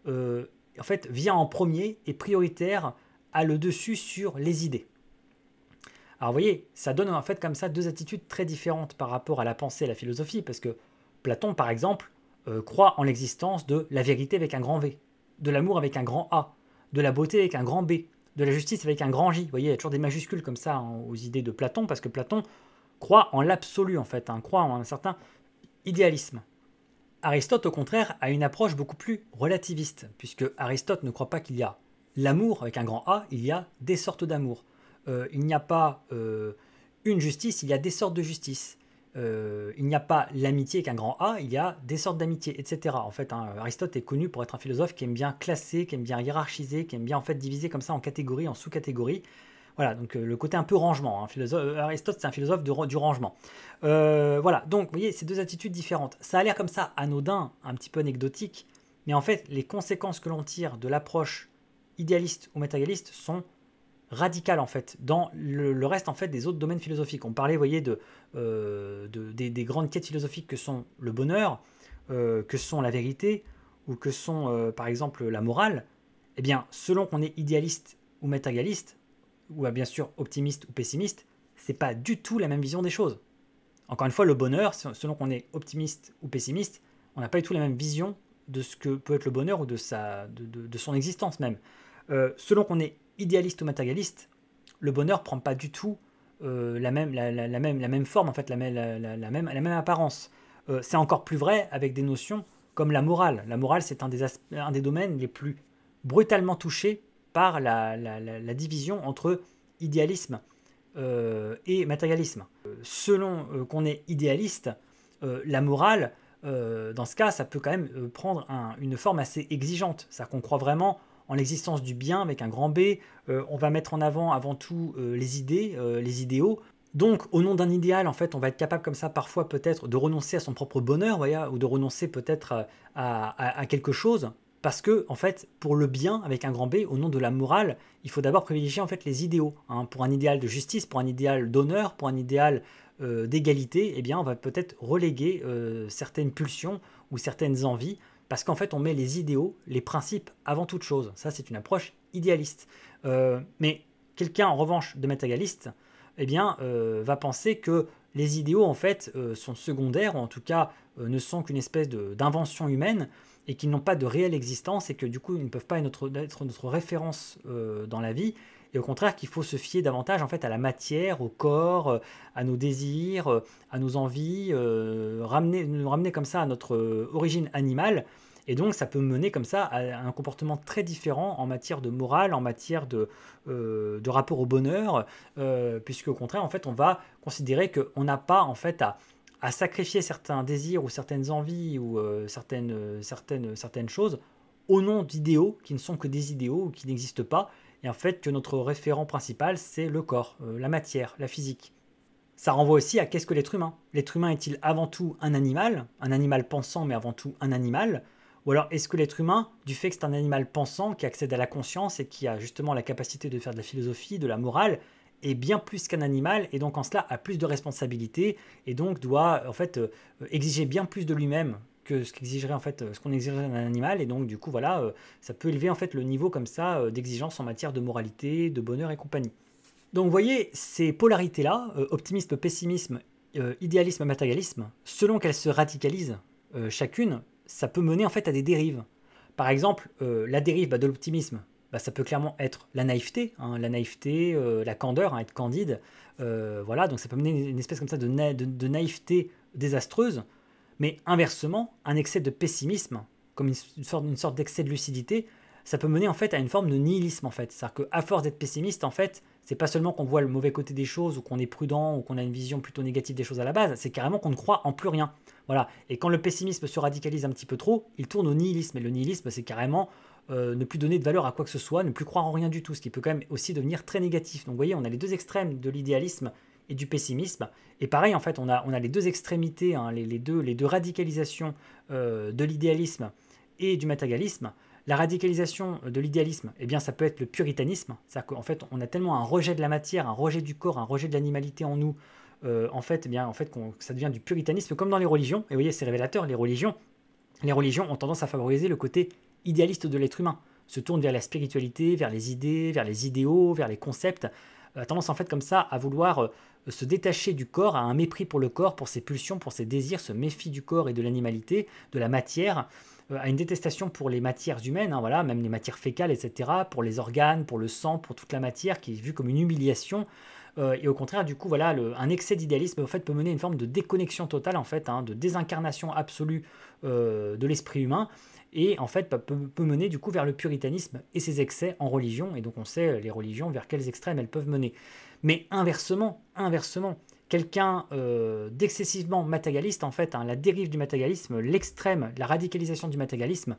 en fait, vient en premier et prioritaire, a le dessus sur les idées? Alors vous voyez, ça donne en fait comme ça deux attitudes très différentes par rapport à la pensée et à la philosophie, parce que Platon, par exemple, croit en l'existence de la vérité avec un grand V, de l'amour avec un grand A, de la beauté avec un grand B, de la justice avec un grand J. Vous voyez, il y a toujours des majuscules comme ça hein, aux idées de Platon, parce que Platon croit en l'absolu, en fait, hein, croit en un certain idéalisme. Aristote, au contraire, a une approche beaucoup plus relativiste, puisque Aristote ne croit pas qu'il y a l'amour avec un grand A, il y a des sortes d'amour. Il n'y a pas une justice, il y a des sortes de justice. Il n'y a pas l'amitié avec un grand A, il y a des sortes d'amitié, etc. En fait, hein, Aristote est connu pour être un philosophe qui aime bien classer, qui aime bien hiérarchiser, qui aime bien en fait diviser comme ça en catégories, en sous-catégories. Voilà, donc le côté un peu rangement. Hein, Aristote, c'est un philosophe du rangement. Voilà, donc vous voyez, ces deux attitudes différentes. Ça a l'air comme ça anodin, un petit peu anecdotique, mais en fait, les conséquences que l'on tire de l'approche idéaliste ou matérialiste sont radicales en fait dans le reste en fait des autres domaines philosophiques. On parlait, vous voyez, des grandes quêtes philosophiques que sont le bonheur, que sont la vérité ou que sont par exemple la morale. Eh bien, selon qu'on est idéaliste ou matérialiste, ou bien sûr optimiste ou pessimiste, c'est pas du tout la même vision des choses. Encore une fois, le bonheur, selon qu'on est optimiste ou pessimiste, on n'a pas du tout la même vision de ce que peut être le bonheur ou de son existence même. Selon qu'on est idéaliste ou matérialiste, le bonheur ne prend pas du tout la même forme, en fait, la même apparence. C'est encore plus vrai avec des notions comme la morale. La morale, c'est un des domaines les plus brutalement touchés par la division entre idéalisme et matérialisme. Selon qu'on est idéaliste, la morale, dans ce cas, ça peut quand même prendre une forme assez exigeante. C'est-à-dire qu'on croit vraiment en l'existence du bien avec un grand B. On va mettre en avant tout les idées, les idéaux. Donc, au nom d'un idéal, en fait, on va être capable comme ça parfois peut-être de renoncer à son propre bonheur, voyez, ou de renoncer peut-être à quelque chose. Parce que, en fait, pour le bien, avec un grand B, au nom de la morale, il faut d'abord privilégier en fait les idéaux. Hein. Pour un idéal de justice, pour un idéal d'honneur, pour un idéal d'égalité, eh bien, on va peut-être reléguer certaines pulsions ou certaines envies, parce qu'en fait, on met les idéaux, les principes avant toute chose. Ça, c'est une approche idéaliste. Mais quelqu'un, en revanche, de matérialiste, eh bien, va penser que les idéaux en fait sont secondaires, ou en tout cas ne sont qu'une espèce d'invention humaine, et qu'ils n'ont pas de réelle existence, et que du coup ils ne peuvent pas être notre référence dans la vie, et au contraire qu'il faut se fier davantage en fait à la matière, au corps, à nos désirs, à nos envies, nous ramener comme ça à notre origine animale. Et donc ça peut mener comme ça à un comportement très différent en matière de morale, en matière de rapport au bonheur, puisque au contraire en fait on va considérer qu'on n'a pas en fait à sacrifier certains désirs ou certaines envies ou certaines choses au nom d'idéaux qui ne sont que des idéaux ou qui n'existent pas, et en fait que notre référent principal c'est le corps, la matière, la physique. Ça renvoie aussi à qu'est-ce que l'être humain? L'être humain est-il avant tout un animal pensant mais avant tout un animal? Ou alors est-ce que l'être humain, du fait que c'est un animal pensant qui accède à la conscience et qui a justement la capacité de faire de la philosophie, de la morale, est bien plus qu'un animal et donc en cela a plus de responsabilités et donc doit en fait exiger bien plus de lui-même que ce qu'exigerait en fait ce qu'on exigerait d'un animal, et donc du coup voilà ça peut élever en fait le niveau comme ça d'exigence en matière de moralité, de bonheur et compagnie. Donc vous voyez, ces polarités-là, optimisme, pessimisme, idéalisme, matérialisme, selon qu'elles se radicalisent chacune, ça peut mener en fait à des dérives. Par exemple, la dérive de l'optimisme, ça peut clairement être la naïveté, hein, la candeur, hein, être candide. Voilà, donc ça peut mener une espèce comme ça de naïveté désastreuse. Mais inversement, un excès de pessimisme, comme une sorte d'excès de lucidité, ça peut mener en fait à une forme de nihilisme en fait. C'est-à-dire qu'à force d'être pessimiste, en fait, c'est pas seulement qu'on voit le mauvais côté des choses ou qu'on est prudent ou qu'on a une vision plutôt négative des choses à la base, c'est carrément qu'on ne croit en plus rien. Voilà. Et quand le pessimisme se radicalise un petit peu trop, il tourne au nihilisme. Et le nihilisme, c'est carrément ne plus donner de valeur à quoi que ce soit, ne plus croire en rien du tout, ce qui peut quand même aussi devenir très négatif. Donc vous voyez, on a les deux extrêmes de l'idéalisme et du pessimisme. Et pareil, en fait, on a les deux extrémités, hein, les deux radicalisations de l'idéalisme et du matérialisme. La radicalisation de l'idéalisme, eh bien, ça peut être le puritanisme. C'est-à-dire qu'en fait, on a tellement un rejet de la matière, un rejet du corps, un rejet de l'animalité en nous, en fait, eh bien, ça devient du puritanisme, comme dans les religions. Et vous voyez, c'est révélateur, les religions ont tendance à favoriser le côté idéaliste de l'être humain, se tournent vers la spiritualité, vers les idées, vers les idéaux, vers les concepts, a tendance en fait comme ça à vouloir se détacher du corps, à un mépris pour le corps, pour ses pulsions, pour ses désirs, se méfie du corps et de l'animalité, de la matière, à une détestation pour les matières humaines, hein, voilà, même les matières fécales, etc., pour les organes, pour le sang, pour toute la matière, qui est vue comme une humiliation. Et au contraire, du coup, voilà, un excès d'idéalisme en fait, peut mener à une forme de déconnexion totale, en fait, hein, de désincarnation absolue de l'esprit humain, et en fait peut mener du coup vers le puritanisme et ses excès en religion, et donc on sait les religions vers quels extrêmes elles peuvent mener. Mais inversement, quelqu'un d'excessivement matérialiste, en fait, hein, la dérive du matérialisme, l'extrême, la radicalisation du matérialisme,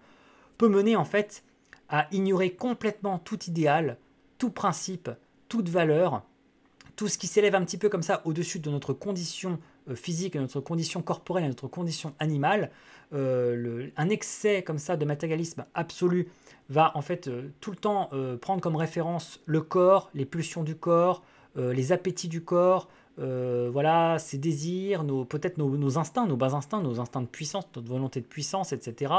peut mener en fait à ignorer complètement tout idéal, tout principe, toute valeur, tout ce qui s'élève un petit peu comme ça au-dessus de notre condition physique, de notre condition corporelle, de notre condition animale. Un excès comme ça de matérialisme absolu va en fait tout le temps prendre comme référence le corps, les pulsions du corps, les appétits du corps, voilà, ses désirs, peut-être nos instincts, nos bas instincts, nos instincts de puissance, notre volonté de puissance, etc.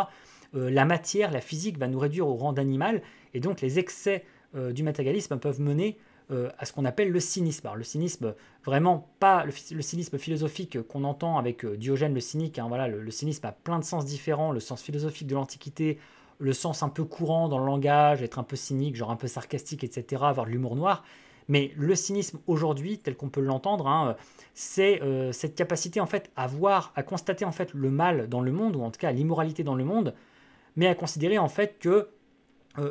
La matière, la physique va nous réduire au rang d'animal, et donc les excès du matérialisme peuvent mener à ce qu'on appelle le cynisme. Alors le cynisme, vraiment pas le cynisme philosophique qu'on entend avec Diogène le cynique, hein, voilà, le cynisme a plein de sens différents, le sens philosophique de l'Antiquité, le sens un peu courant dans le langage, être un peu cynique, genre un peu sarcastique, etc., avoir de l'humour noir. Mais le cynisme aujourd'hui, tel qu'on peut l'entendre, hein, c'est cette capacité en fait à voir, à constater en fait le mal dans le monde, ou en tout cas l'immoralité dans le monde, mais à considérer en fait que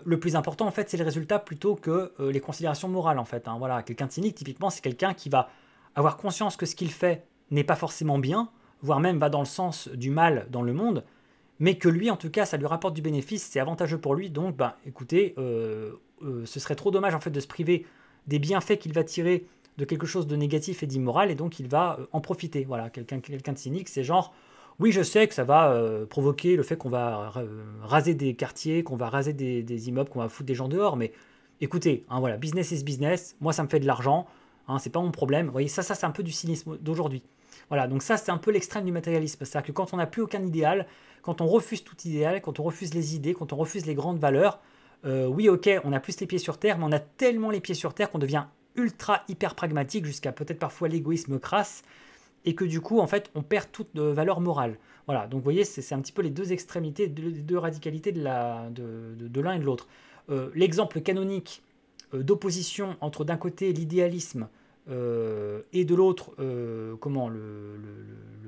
le plus important en fait c'est le résultat plutôt que les considérations morales en fait, hein. Voilà, quelqu'un de cynique typiquement c'est quelqu'un qui va avoir conscience que ce qu'il fait n'est pas forcément bien, voire même va dans le sens du mal dans le monde, mais que lui en tout cas ça lui rapporte du bénéfice, c'est avantageux pour lui, donc bah écoutez, ce serait trop dommage en fait de se priver des bienfaits qu'il va tirer de quelque chose de négatif et d'immoral, et donc il va en profiter. Voilà, quelqu'un de cynique, c'est genre, oui, je sais que ça va provoquer le fait qu'on va raser des quartiers, qu'on va raser des immeubles, qu'on va foutre des gens dehors, mais écoutez, hein, voilà, business is business, moi ça me fait de l'argent, hein, c'est pas mon problème. Vous voyez, ça c'est un peu du cynisme d'aujourd'hui. Voilà, donc ça c'est un peu l'extrême du matérialisme, c'est-à-dire que quand on n'a plus aucun idéal, quand on refuse tout idéal, quand on refuse les idées, quand on refuse les grandes valeurs, oui, ok, on a plus les pieds sur terre, mais on a tellement les pieds sur terre qu'on devient ultra hyper pragmatique, jusqu'à peut-être parfois l'égoïsme crasse, et que du coup, en fait, on perd toute valeur morale. Voilà, donc vous voyez, c'est un petit peu les deux extrémités, les deux radicalités de l'un et de l'autre. L'exemple canonique d'opposition entre d'un côté l'idéalisme et de l'autre le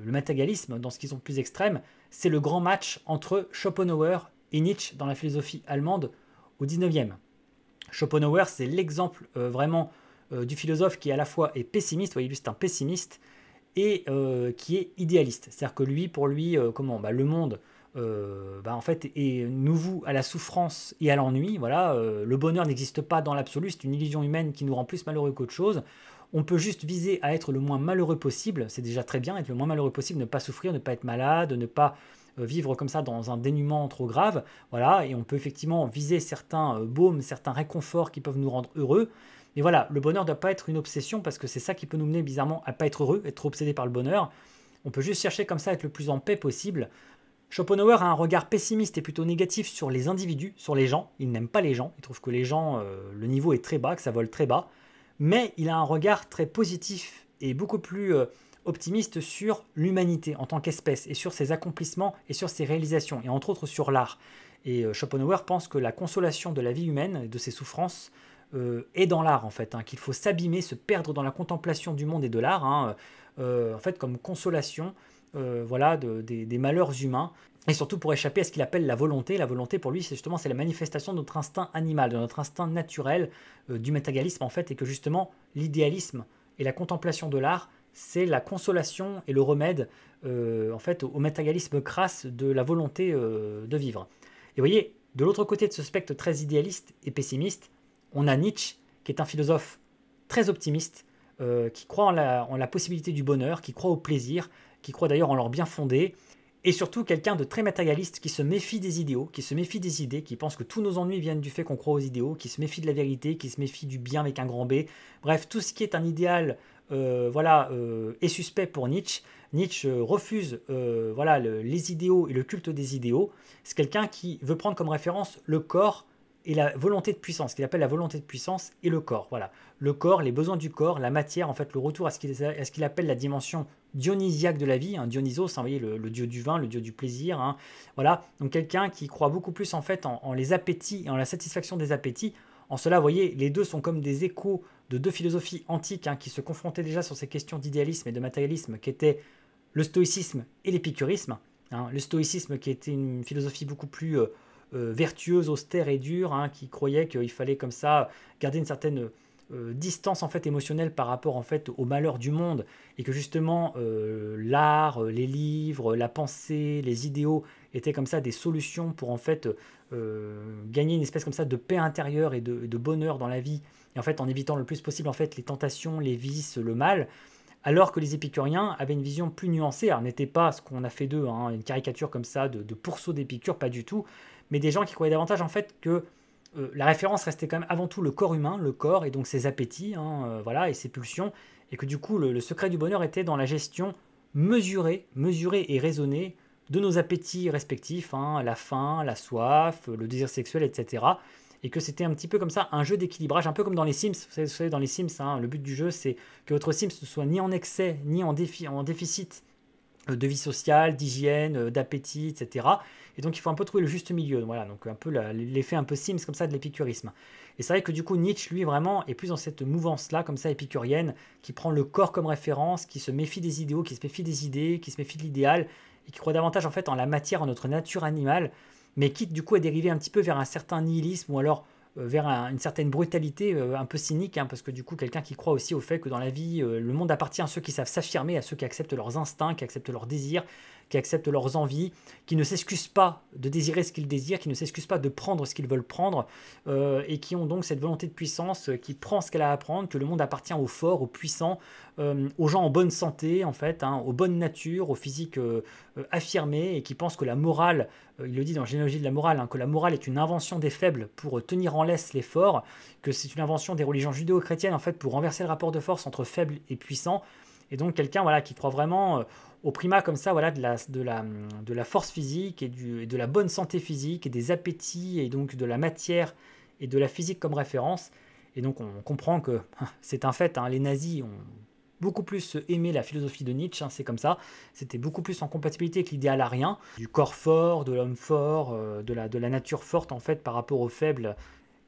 matérialisme, dans ce qu'ils sont plus extrêmes, c'est le grand match entre Schopenhauer et Nietzsche dans la philosophie allemande au 19e. Schopenhauer, c'est l'exemple vraiment du philosophe qui à la fois est pessimiste, vous voyez, lui c'est un pessimiste, et qui est idéaliste. C'est-à-dire que lui, pour lui, le monde en fait nous voue à la souffrance et à l'ennui. Voilà, le bonheur n'existe pas dans l'absolu, c'est une illusion humaine qui nous rend plus malheureux qu'autre chose. On peut juste viser à être le moins malheureux possible, c'est déjà très bien, être le moins malheureux possible, ne pas souffrir, ne pas être malade, ne pas vivre comme ça dans un dénuement trop grave. Voilà, et on peut effectivement viser certains baumes, certains réconforts qui peuvent nous rendre heureux. Mais voilà, le bonheur ne doit pas être une obsession parce que c'est ça qui peut nous mener bizarrement à pas être heureux, être trop obsédé par le bonheur. On peut juste chercher comme ça à être le plus en paix possible. Schopenhauer a un regard pessimiste et plutôt négatif sur les individus, sur les gens. Il n'aime pas les gens, il trouve que les gens, le niveau est très bas, que ça vole très bas. Mais il a un regard très positif et beaucoup plus optimiste sur l'humanité en tant qu'espèce et sur ses accomplissements et sur ses réalisations, et entre autres sur l'art. Et Schopenhauer pense que la consolation de la vie humaine et de ses souffrances est dans l'art en fait, qu'il faut s'abîmer, se perdre dans la contemplation du monde et de l'art, en fait comme consolation des malheurs humains, et surtout pour échapper à ce qu'il appelle la volonté. La volonté pour lui c'est la manifestation de notre instinct animal, de notre instinct naturel, du matérialisme en fait, et que justement l'idéalisme et la contemplation de l'art c'est la consolation et le remède en fait au matérialisme crasse de la volonté de vivre. Et vous voyez, de l'autre côté de ce spectre très idéaliste et pessimiste, on a Nietzsche, qui est un philosophe très optimiste, qui croit en la possibilité du bonheur, qui croit au plaisir, qui croit d'ailleurs en leur bien fondé, et surtout quelqu'un de très matérialiste qui se méfie des idéaux, qui se méfie des idées, qui pense que tous nos ennuis viennent du fait qu'on croit aux idéaux, qui se méfie de la vérité, qui se méfie du bien avec un grand B. Bref, tout ce qui est un idéal est suspect pour Nietzsche. Nietzsche refuse les idéaux et le culte des idéaux. C'est quelqu'un qui veut prendre comme référence le corps et la volonté de puissance, ce qu'il appelle la volonté de puissance et le corps. Voilà. Le corps, les besoins du corps, la matière, en fait, le retour à ce qu'il appelle la dimension dionysiaque de la vie. Dionysos, vous voyez, le dieu du vin, le dieu du plaisir. Voilà. Donc quelqu'un qui croit beaucoup plus en fait en les appétits et en la satisfaction des appétits. En cela, vous voyez, les deux sont comme des échos de deux philosophies antiques qui se confrontaient déjà sur ces questions d'idéalisme et de matérialisme, qui étaient le stoïcisme et l'épicurisme. Le stoïcisme qui était une philosophie beaucoup plus vertueuse, austère et dure, qui croyait qu'il fallait comme ça garder une certaine distance en fait émotionnelle par rapport en fait au malheur du monde, et que justement l'art, les livres, la pensée, les idéaux étaient comme ça des solutions pour en fait gagner une espèce comme ça de paix intérieure et de bonheur dans la vie, et en fait en évitant le plus possible en fait les tentations, les vices, le mal. Alors que les épicuriens avaient une vision plus nuancée, alors n'était pas ce qu'on a fait d'eux, une caricature comme ça de pourceau d'Épicure, pas du tout, mais des gens qui croyaient davantage en fait que la référence restait quand même avant tout le corps humain, le corps et donc ses appétits, et ses pulsions, et que du coup le secret du bonheur était dans la gestion mesurée et raisonnée de nos appétits respectifs, la faim, la soif, le désir sexuel, etc. Et que c'était un petit peu comme ça un jeu d'équilibrage, un peu comme dans les Sims. Vous savez, dans les Sims, le but du jeu c'est que votre Sims ne soit ni en excès ni en déficit de vie sociale, d'hygiène, d'appétit, etc. Et donc il faut un peu trouver le juste milieu. Voilà, donc un peu l'effet un peu Sims comme ça de l'épicurisme. Et c'est vrai que du coup Nietzsche lui vraiment est plus dans cette mouvance-là comme ça épicurienne, qui prend le corps comme référence, qui se méfie des idéaux, qui se méfie des idées, qui se méfie de l'idéal, et qui croit davantage en fait en la matière, en notre nature animale, mais quitte du coup à dériver un petit peu vers un certain nihilisme ou alors vers une certaine brutalité un peu cynique, parce que du coup quelqu'un qui croit aussi au fait que dans la vie le monde appartient à ceux qui savent s'affirmer, à ceux qui acceptent leurs instincts, qui acceptent leurs désirs, qui acceptent leurs envies, qui ne s'excusent pas de désirer ce qu'ils désirent, qui ne s'excusent pas de prendre ce qu'ils veulent prendre, et qui ont donc cette volonté de puissance qui prend ce qu'elle a à prendre, que le monde appartient aux forts, aux puissants, aux gens en bonne santé en fait, aux bonnes natures, aux physiques affirmés, et qui pensent que la morale, il le dit dans Généalogie de la morale, que la morale est une invention des faibles pour tenir en laisse les forts, que c'est une invention des religions judéo-chrétiennes en fait pour renverser le rapport de force entre faibles et puissants. Et donc quelqu'un qui croit vraiment au primat comme ça de la force physique et de la bonne santé physique et des appétits et donc de la matière et de la physique comme référence. Et donc on comprend que c'est un fait, les nazis ont beaucoup plus aimé la philosophie de Nietzsche, hein, c'est comme ça. C'était beaucoup plus en compatibilité avec l'idéal arien, du corps fort, de l'homme fort, de la nature forte en fait par rapport aux faibles.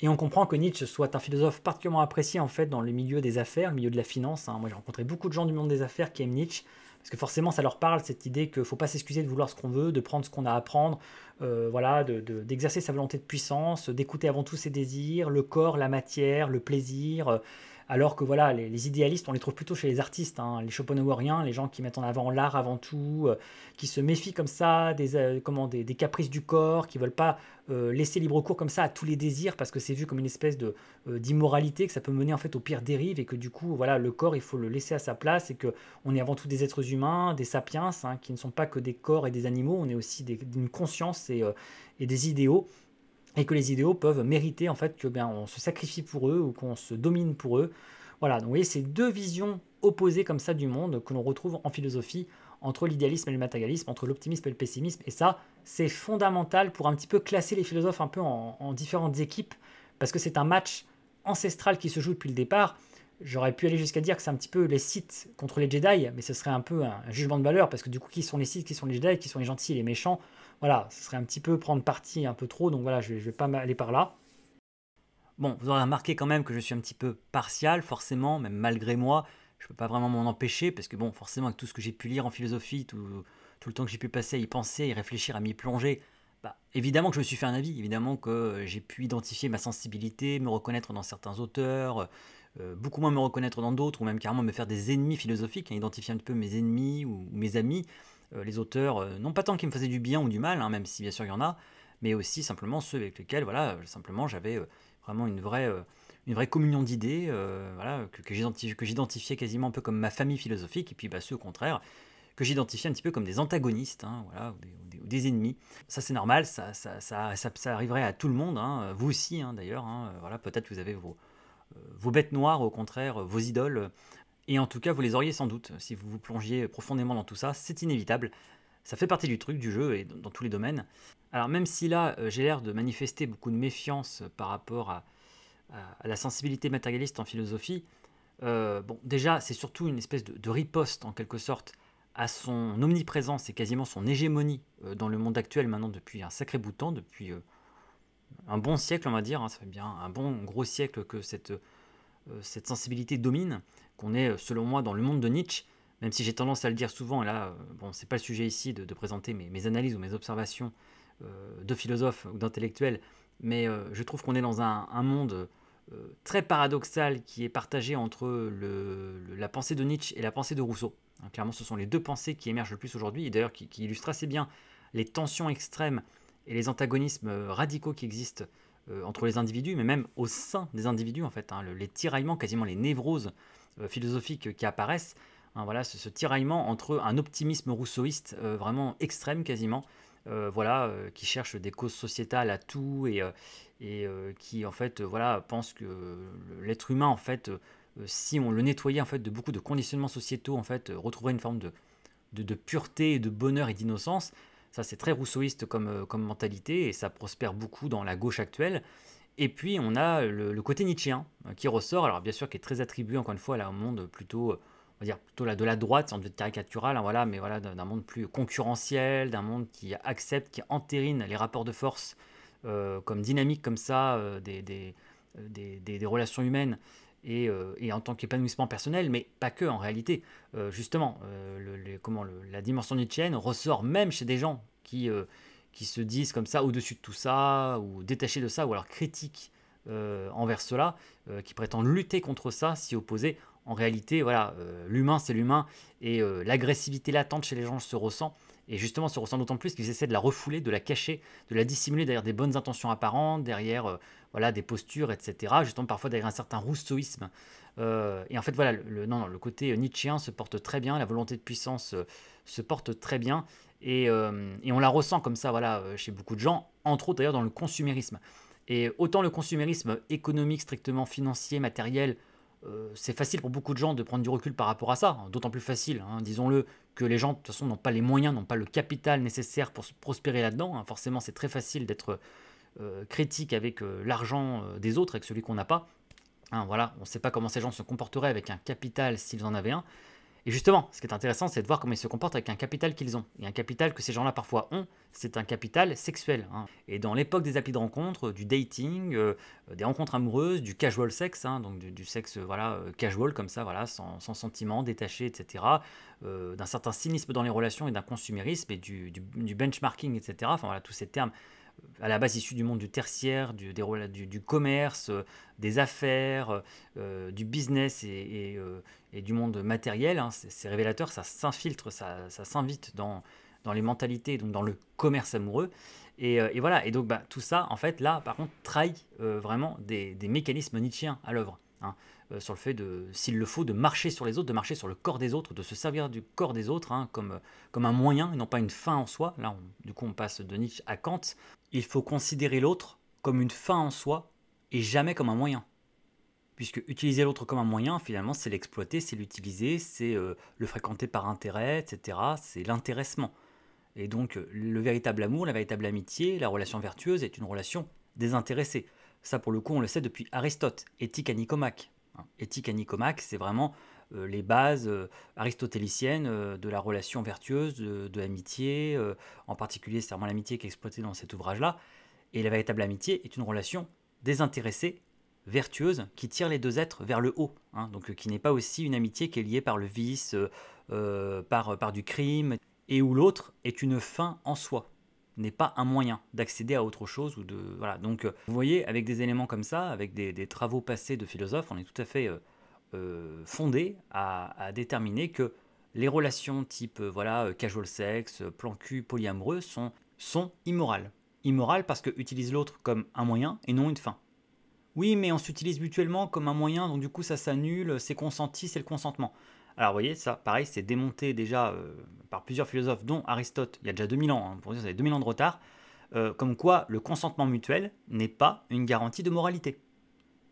Et on comprend que Nietzsche soit un philosophe particulièrement apprécié en fait dans le milieu des affaires, le milieu de la finance, hein. Moi j'ai rencontré beaucoup de gens du monde des affaires qui aiment Nietzsche, parce que forcément ça leur parle, cette idée qu'il ne faut pas s'excuser de vouloir ce qu'on veut, de prendre ce qu'on a à prendre, voilà, d'exercer sa volonté de puissance, d'écouter avant tout ses désirs, le corps, la matière, le plaisir. Alors que voilà, les idéalistes, on les trouve plutôt chez les artistes, hein, les Schopenhaueriens, les gens qui mettent en avant l'art avant tout, qui se méfient comme ça des caprices du corps, qui veulent pas laisser libre cours comme ça à tous les désirs parce que c'est vu comme une espèce d'immoralité, que ça peut mener en fait aux pires dérives et que du coup voilà, le corps il faut le laisser à sa place et que on est avant tout des êtres humains, des sapiens, hein, qui ne sont pas que des corps et des animaux, on est aussi d'une conscience et des idéaux, et que les idéaux peuvent mériter en fait que ben, on se sacrifie pour eux ou qu'on se domine pour eux. Voilà, donc vous voyez, c'est deux visions opposées comme ça du monde que l'on retrouve en philosophie, entre l'idéalisme et le matérialisme, entre l'optimisme et le pessimisme, et ça, c'est fondamental pour un petit peu classer les philosophes un peu en différentes équipes, parce que c'est un match ancestral qui se joue depuis le départ. J'aurais pu aller jusqu'à dire que c'est un petit peu les Sith contre les Jedi, mais ce serait un peu un jugement de valeur, parce que du coup, qui sont les Sith, qui sont les Jedi, qui sont les gentils et les méchants, voilà, ce serait un petit peu prendre parti un peu trop, donc voilà, je vais pas aller par là. Bon, vous aurez remarqué quand même que je suis un petit peu partial, forcément, même malgré moi, je peux pas vraiment m'en empêcher, parce que bon, forcément, avec tout ce que j'ai pu lire en philosophie, tout le temps que j'ai pu passer à y penser, à y réfléchir, à m'y plonger, bah, évidemment que je me suis fait un avis, évidemment que j'ai pu identifier ma sensibilité, me reconnaître dans certains auteurs, beaucoup moins me reconnaître dans d'autres, ou même carrément me faire des ennemis philosophiques, hein, identifier un petit peu mes ennemis ou mes amis, les auteurs, non pas tant qui me faisaient du bien ou du mal, hein, même si bien sûr il y en a, mais aussi simplement ceux avec lesquels, voilà, simplement j'avais vraiment une vraie communion d'idées, voilà, que j'identifiais quasiment un peu comme ma famille philosophique, et puis bah, ceux au contraire, que j'identifiais un petit peu comme des antagonistes, hein, voilà, ou des ennemis. Ça c'est normal, ça arriverait à tout le monde, hein, vous aussi hein, d'ailleurs, hein, voilà, peut-être vous avez vos bêtes noires, au contraire, vos idoles, et en tout cas vous les auriez sans doute, si vous vous plongiez profondément dans tout ça, c'est inévitable. Ça fait partie du truc, du jeu, et dans tous les domaines. Alors même si là, j'ai l'air de manifester beaucoup de méfiance par rapport à la sensibilité matérialiste en philosophie, bon, déjà, c'est surtout une espèce de riposte, en quelque sorte, à son omniprésence et quasiment son hégémonie dans le monde actuel maintenant depuis un sacré bout de temps, depuis un bon siècle, on va dire, hein, ça fait bien un bon gros siècle que cette sensibilité domine, qu'on est, selon moi, dans le monde de Nietzsche, même si j'ai tendance à le dire souvent, et là, bon, c'est pas le sujet ici de présenter mes analyses ou mes observations de philosophes ou d'intellectuels, mais je trouve qu'on est dans un monde très paradoxal qui est partagé entre la pensée de Nietzsche et la pensée de Rousseau. Hein, clairement, ce sont les deux pensées qui émergent le plus aujourd'hui, et d'ailleurs qui illustrent assez bien les tensions extrêmes et les antagonismes radicaux qui existent entre les individus, mais même au sein des individus, en fait, hein, les tiraillements, quasiment les névroses philosophiques qui apparaissent. Hein, voilà, ce tiraillement entre un optimisme rousseauiste vraiment extrême quasiment, voilà, qui cherche des causes sociétales à tout et qui en fait voilà pense que l'être humain en fait si on le nettoyait en fait de beaucoup de conditionnements sociétaux en fait retrouverait une forme de pureté, de bonheur et d'innocence. Ça c'est très rousseauiste comme mentalité et ça prospère beaucoup dans la gauche actuelle. Et puis on a le côté nietzschéen qui ressort, alors bien sûr qui est très attribué encore une fois là, au monde plutôt, on va dire plutôt de la droite, sans être caricatural, hein, voilà, mais voilà, d'un monde plus concurrentiel, d'un monde qui accepte, qui entérine les rapports de force comme dynamique comme ça des relations humaines et en tant qu'épanouissement personnel, mais pas que en réalité. Justement, la dimension nietzschéenne ressort même chez des gens qui se disent comme ça au-dessus de tout ça, ou détachés de ça, ou alors critiques envers cela, qui prétendent lutter contre ça, s'y opposer. En réalité, voilà, l'humain c'est l'humain, et l'agressivité latente chez les gens se ressent, et justement se ressent d'autant plus qu'ils essaient de la refouler, de la cacher, de la dissimuler derrière des bonnes intentions apparentes, derrière voilà, des postures, etc. Justement parfois derrière un certain rousseauisme. Et en fait voilà, non, le côté nietzschéen se porte très bien, la volonté de puissance se porte très bien, et on la ressent comme ça voilà, chez beaucoup de gens, entre autres d'ailleurs dans le consumérisme. Et autant le consumérisme économique, strictement financier, matériel, c'est facile pour beaucoup de gens de prendre du recul par rapport à ça, hein, d'autant plus facile, hein, disons-le, que les gens de toute façon n'ont pas les moyens, n'ont pas le capital nécessaire pour prospérer là-dedans, hein. Forcément c'est très facile d'être critique avec l'argent des autres, avec celui qu'on n'a pas. hein, voilà, on ne sait pas comment ces gens se comporteraient avec un capital s'ils en avaient un. Et justement, ce qui est intéressant, c'est de voir comment ils se comportent avec un capital qu'ils ont. Et un capital que ces gens-là parfois ont, c'est un capital sexuel, hein. Et dans l'époque des applis de rencontres, du dating, des rencontres amoureuses, du casual sex, hein, donc du sexe voilà, casual comme ça, voilà, sans sentiment, détaché, etc. D'un certain cynisme dans les relations et d'un consumérisme et du benchmarking, etc. Enfin voilà, tous ces termes à la base issus du monde du tertiaire, du commerce, des affaires, du business et du monde matériel, hein. C'est révélateur, ça s'infiltre, ça s'invite dans les mentalités, donc dans le commerce amoureux. Et voilà, et donc bah, tout ça, en fait, là, par contre, trahit vraiment des mécanismes nietzschéens à l'œuvre, hein, sur le fait de, s'il le faut, de marcher sur les autres, de marcher sur le corps des autres, de se servir du corps des autres, hein, comme un moyen et non pas une fin en soi. Là, du coup, on passe de Nietzsche à Kant. Il faut considérer l'autre comme une fin en soi et jamais comme un moyen. Puisque utiliser l'autre comme un moyen, finalement, c'est l'exploiter, c'est l'utiliser, c'est le fréquenter par intérêt, etc. C'est l'intéressement. Et donc, le véritable amour, la véritable amitié, la relation vertueuse est une relation désintéressée. Ça, pour le coup, on le sait depuis Aristote, Éthique à Nicomaque, hein. Éthique à Nicomaque, c'est vraiment les bases aristotéliciennes de la relation vertueuse, de l'amitié, en particulier, c'est vraiment l'amitié qui est exploitée dans cet ouvrage-là. Et la véritable amitié est une relation désintéressée, vertueuse, qui tire les deux êtres vers le haut, hein. Donc qui n'est pas aussi une amitié qui est liée par le vice, par du crime, et où l'autre est une fin en soi, n'est pas un moyen d'accéder à autre chose. Voilà. Donc vous voyez, avec des éléments comme ça, avec des travaux passés de philosophes, on est tout à fait fondé à déterminer que les relations type voilà, casual sex, plan cul, polyamoureux sont immorales. Immorales parce que utilisent l'autre comme un moyen et non une fin. Oui, mais on s'utilise mutuellement comme un moyen, donc du coup ça s'annule, c'est consenti, c'est le consentement. Alors vous voyez, ça, pareil, c'est démonté déjà par plusieurs philosophes, dont Aristote, il y a déjà 2000 ans, hein, pour dire ça a 2000 ans de retard, comme quoi le consentement mutuel n'est pas une garantie de moralité.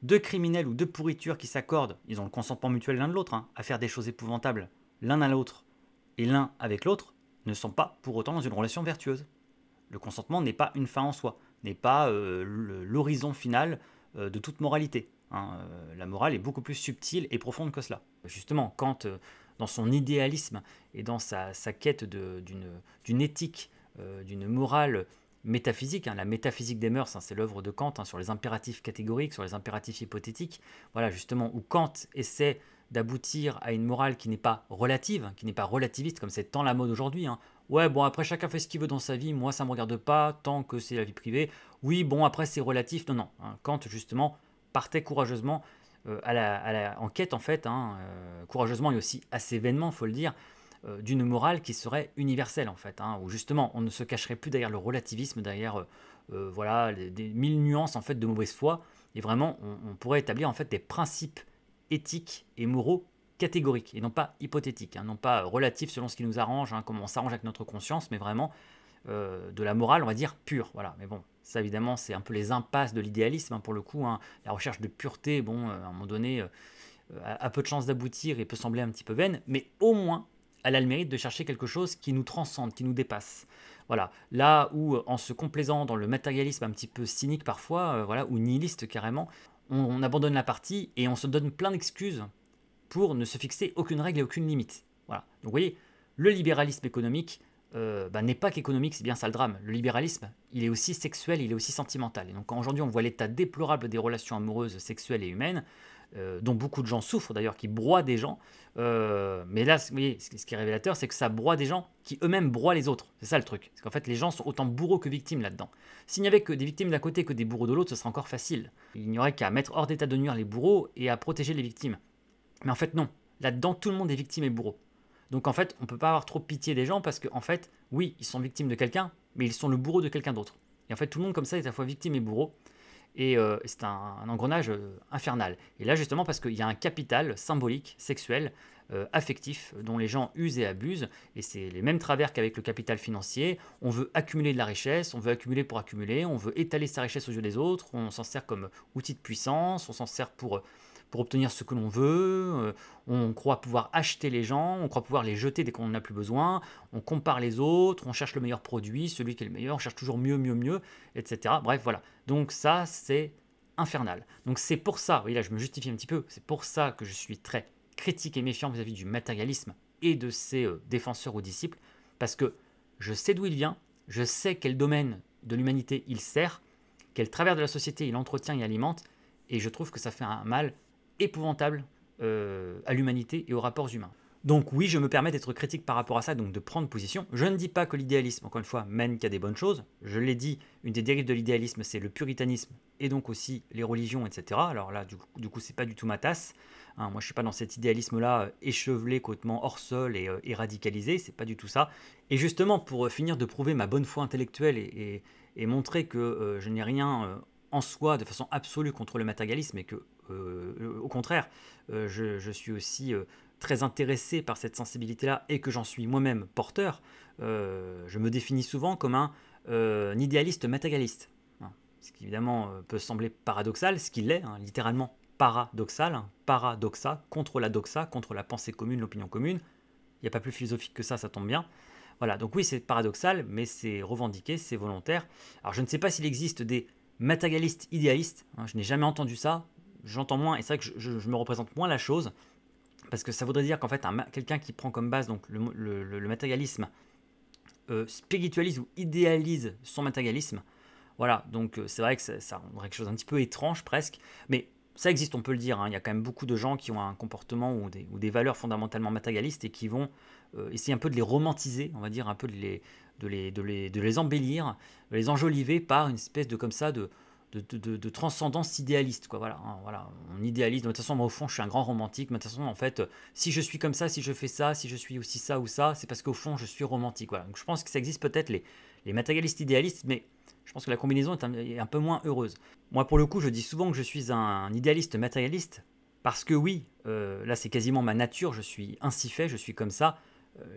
Deux criminels ou deux pourritures qui s'accordent, ils ont le consentement mutuel l'un de l'autre, hein, à faire des choses épouvantables l'un à l'autre et l'un avec l'autre, ne sont pas pour autant dans une relation vertueuse. Le consentement n'est pas une fin en soi, n'est pas l'horizon final de toute moralité, hein. La morale est beaucoup plus subtile et profonde que cela. Justement, Kant, dans son idéalisme et dans sa quête d'une éthique, d'une morale métaphysique, hein, la métaphysique des mœurs, hein, c'est l'œuvre de Kant, hein, sur les impératifs catégoriques, sur les impératifs hypothétiques, voilà justement où Kant essaie d'aboutir à une morale qui n'est pas relative, qui n'est pas relativiste comme c'est tant la mode aujourd'hui, hein. Ouais, bon, après, chacun fait ce qu'il veut dans sa vie. Moi, ça ne me regarde pas tant que c'est la vie privée. Oui, bon, après, c'est relatif. Non, non, hein. Kant, justement, partait courageusement en quête, en fait, hein, courageusement et aussi assez vainement, il faut le dire, d'une morale qui serait universelle, en fait, hein, où justement, on ne se cacherait plus derrière le relativisme, derrière voilà, des mille nuances, en fait, de mauvaise foi. Et vraiment, on pourrait établir, en fait, des principes éthiques et moraux catégorique et non pas hypothétique, hein, non pas relatif selon ce qui nous arrange, hein, comme on s'arrange avec notre conscience, mais vraiment de la morale, on va dire, pure. Voilà. Mais bon, ça évidemment, c'est un peu les impasses de l'idéalisme, hein, pour le coup, hein. La recherche de pureté, bon, à un moment donné, a peu de chances d'aboutir et peut sembler un petit peu vaine, mais au moins, elle a le mérite de chercher quelque chose qui nous transcende, qui nous dépasse. Voilà. Là où, en se complaisant dans le matérialisme un petit peu cynique parfois, voilà, ou nihiliste carrément, on abandonne la partie et on se donne plein d'excuses pour ne se fixer aucune règle et aucune limite. Voilà. Donc vous voyez, le libéralisme économique n'est pas qu'économique, c'est bien ça le drame. Le libéralisme, il est aussi sexuel, il est aussi sentimental. Et donc quand aujourd'hui on voit l'état déplorable des relations amoureuses, sexuelles et humaines, dont beaucoup de gens souffrent d'ailleurs, qui broient des gens, mais là, vous voyez, ce qui est révélateur, c'est que ça broie des gens qui eux-mêmes broient les autres. C'est ça le truc. C'est qu'en fait, les gens sont autant bourreaux que victimes là-dedans. S'il n'y avait que des victimes d'un côté que des bourreaux de l'autre, ce serait encore facile. Il n'y aurait qu'à mettre hors d'état de nuire les bourreaux et à protéger les victimes. Mais en fait, non. Là-dedans, tout le monde est victime et bourreau. Donc en fait, on ne peut pas avoir trop pitié des gens parce qu'en fait, oui, ils sont victimes de quelqu'un, mais ils sont le bourreau de quelqu'un d'autre. Et en fait, tout le monde comme ça est à la fois victime et bourreau. Et c'est un engrenage infernal. Et là, justement, parce qu'il y a un capital symbolique, sexuel, affectif, dont les gens usent et abusent. Et c'est les mêmes travers qu'avec le capital financier. On veut accumuler de la richesse, on veut accumuler pour accumuler, on veut étaler sa richesse aux yeux des autres, on s'en sert comme outil de puissance, on s'en sert pour obtenir ce que l'on veut, on croit pouvoir acheter les gens, on croit pouvoir les jeter dès qu'on n'en a plus besoin, on compare les autres, on cherche le meilleur produit, celui qui est le meilleur, on cherche toujours mieux, mieux, mieux, etc. Bref, voilà. Donc ça, c'est infernale. Donc c'est pour ça, oui là je me justifie un petit peu, c'est pour ça que je suis très critique et méfiant vis-à-vis du matérialisme et de ses défenseurs ou disciples, parce que je sais d'où il vient, je sais quel domaine de l'humanité il sert, quel travers de la société il entretient et alimente, et je trouve que ça fait un mal épouvantable à l'humanité et aux rapports humains. Donc oui, je me permets d'être critique par rapport à ça, donc de prendre position. Je ne dis pas que l'idéalisme, encore une fois, mène qu'à des bonnes choses. Je l'ai dit, une des dérives de l'idéalisme, c'est le puritanisme et donc aussi les religions, etc. Alors là, du coup, c'est pas du tout ma tasse. Hein, moi, je suis pas dans cet idéalisme-là échevelé, complètement hors sol et radicalisé. C'est pas du tout ça. Et justement, pour finir de prouver ma bonne foi intellectuelle et montrer que je n'ai rien en soi de façon absolue contre le matérialisme et que, au contraire, je suis aussi très intéressé par cette sensibilité-là et que j'en suis moi-même porteur, je me définis souvent comme un idéaliste matérialiste. Hein. Ce qui évidemment peut sembler paradoxal, ce qu'il est, hein, littéralement paradoxal, hein, paradoxa, contre la doxa, contre la pensée commune, l'opinion commune. Il n'y a pas plus philosophique que ça tombe bien. Voilà, donc oui, c'est paradoxal, mais c'est revendiqué, c'est volontaire. Alors je ne sais pas s'il existe des matérialistes idéalistes, hein, je n'ai jamais entendu ça, j'entends moins, et c'est vrai que je me représente moins la chose, parce que ça voudrait dire qu'en fait, quelqu'un qui prend comme base donc, le matérialisme spiritualise ou idéalise son matérialisme. Voilà, donc c'est vrai que ça rendrait quelque chose d'un petit peu étrange presque, mais ça existe, on peut le dire. Hein. Il y a quand même beaucoup de gens qui ont un comportement ou des valeurs fondamentalement matérialistes et qui vont essayer un peu de les romantiser, on va dire, un peu de les embellir, de les enjoliver par une espèce de comme ça de transcendance idéaliste. Quoi. Voilà, hein, voilà, on idéalise. De toute façon, moi, au fond, je suis un grand romantique. De toute façon, en fait, si je suis comme ça, si je fais ça, si je suis aussi ça ou ça, c'est parce qu'au fond, je suis romantique. Voilà. Donc, je pense que ça existe peut-être les matérialistes idéalistes, mais je pense que la combinaison est un peu moins heureuse. Moi, pour le coup, je dis souvent que je suis un idéaliste matérialiste, parce que oui, là, c'est quasiment ma nature, je suis ainsi fait, je suis comme ça.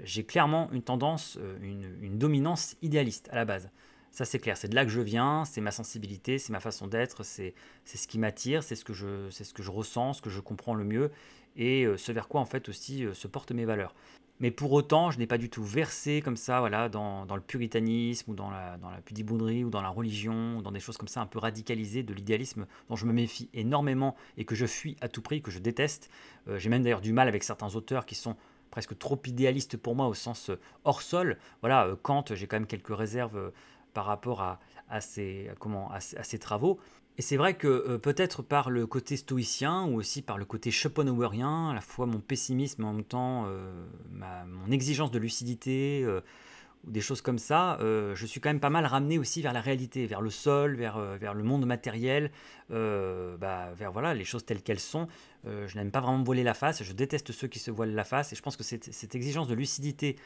J'ai clairement une tendance, une dominance idéaliste à la base. Ça, c'est clair, c'est de là que je viens, c'est ma sensibilité, c'est ma façon d'être, c'est ce qui m'attire, c'est ce que je ressens, ce que je comprends le mieux, et ce vers quoi, en fait, aussi se portent mes valeurs. Mais pour autant, je n'ai pas du tout versé comme ça, voilà, dans le puritanisme ou dans la pudibonderie ou dans la religion ou dans des choses comme ça un peu radicalisées de l'idéalisme dont je me méfie énormément et que je fuis à tout prix, que je déteste. J'ai même d'ailleurs du mal avec certains auteurs qui sont presque trop idéalistes pour moi au sens hors sol. Voilà, Kant, j'ai quand même quelques réserves par rapport à ces travaux. Et c'est vrai que peut-être par le côté stoïcien ou aussi par le côté schopenhauerien, à la fois mon pessimisme et en même temps mon exigence de lucidité ou des choses comme ça, je suis quand même pas mal ramené aussi vers la réalité, vers le sol, vers le monde matériel, vers voilà, les choses telles qu'elles sont. Je n'aime pas vraiment me voiler la face, je déteste ceux qui se voilent la face et je pense que cette exigence de lucidité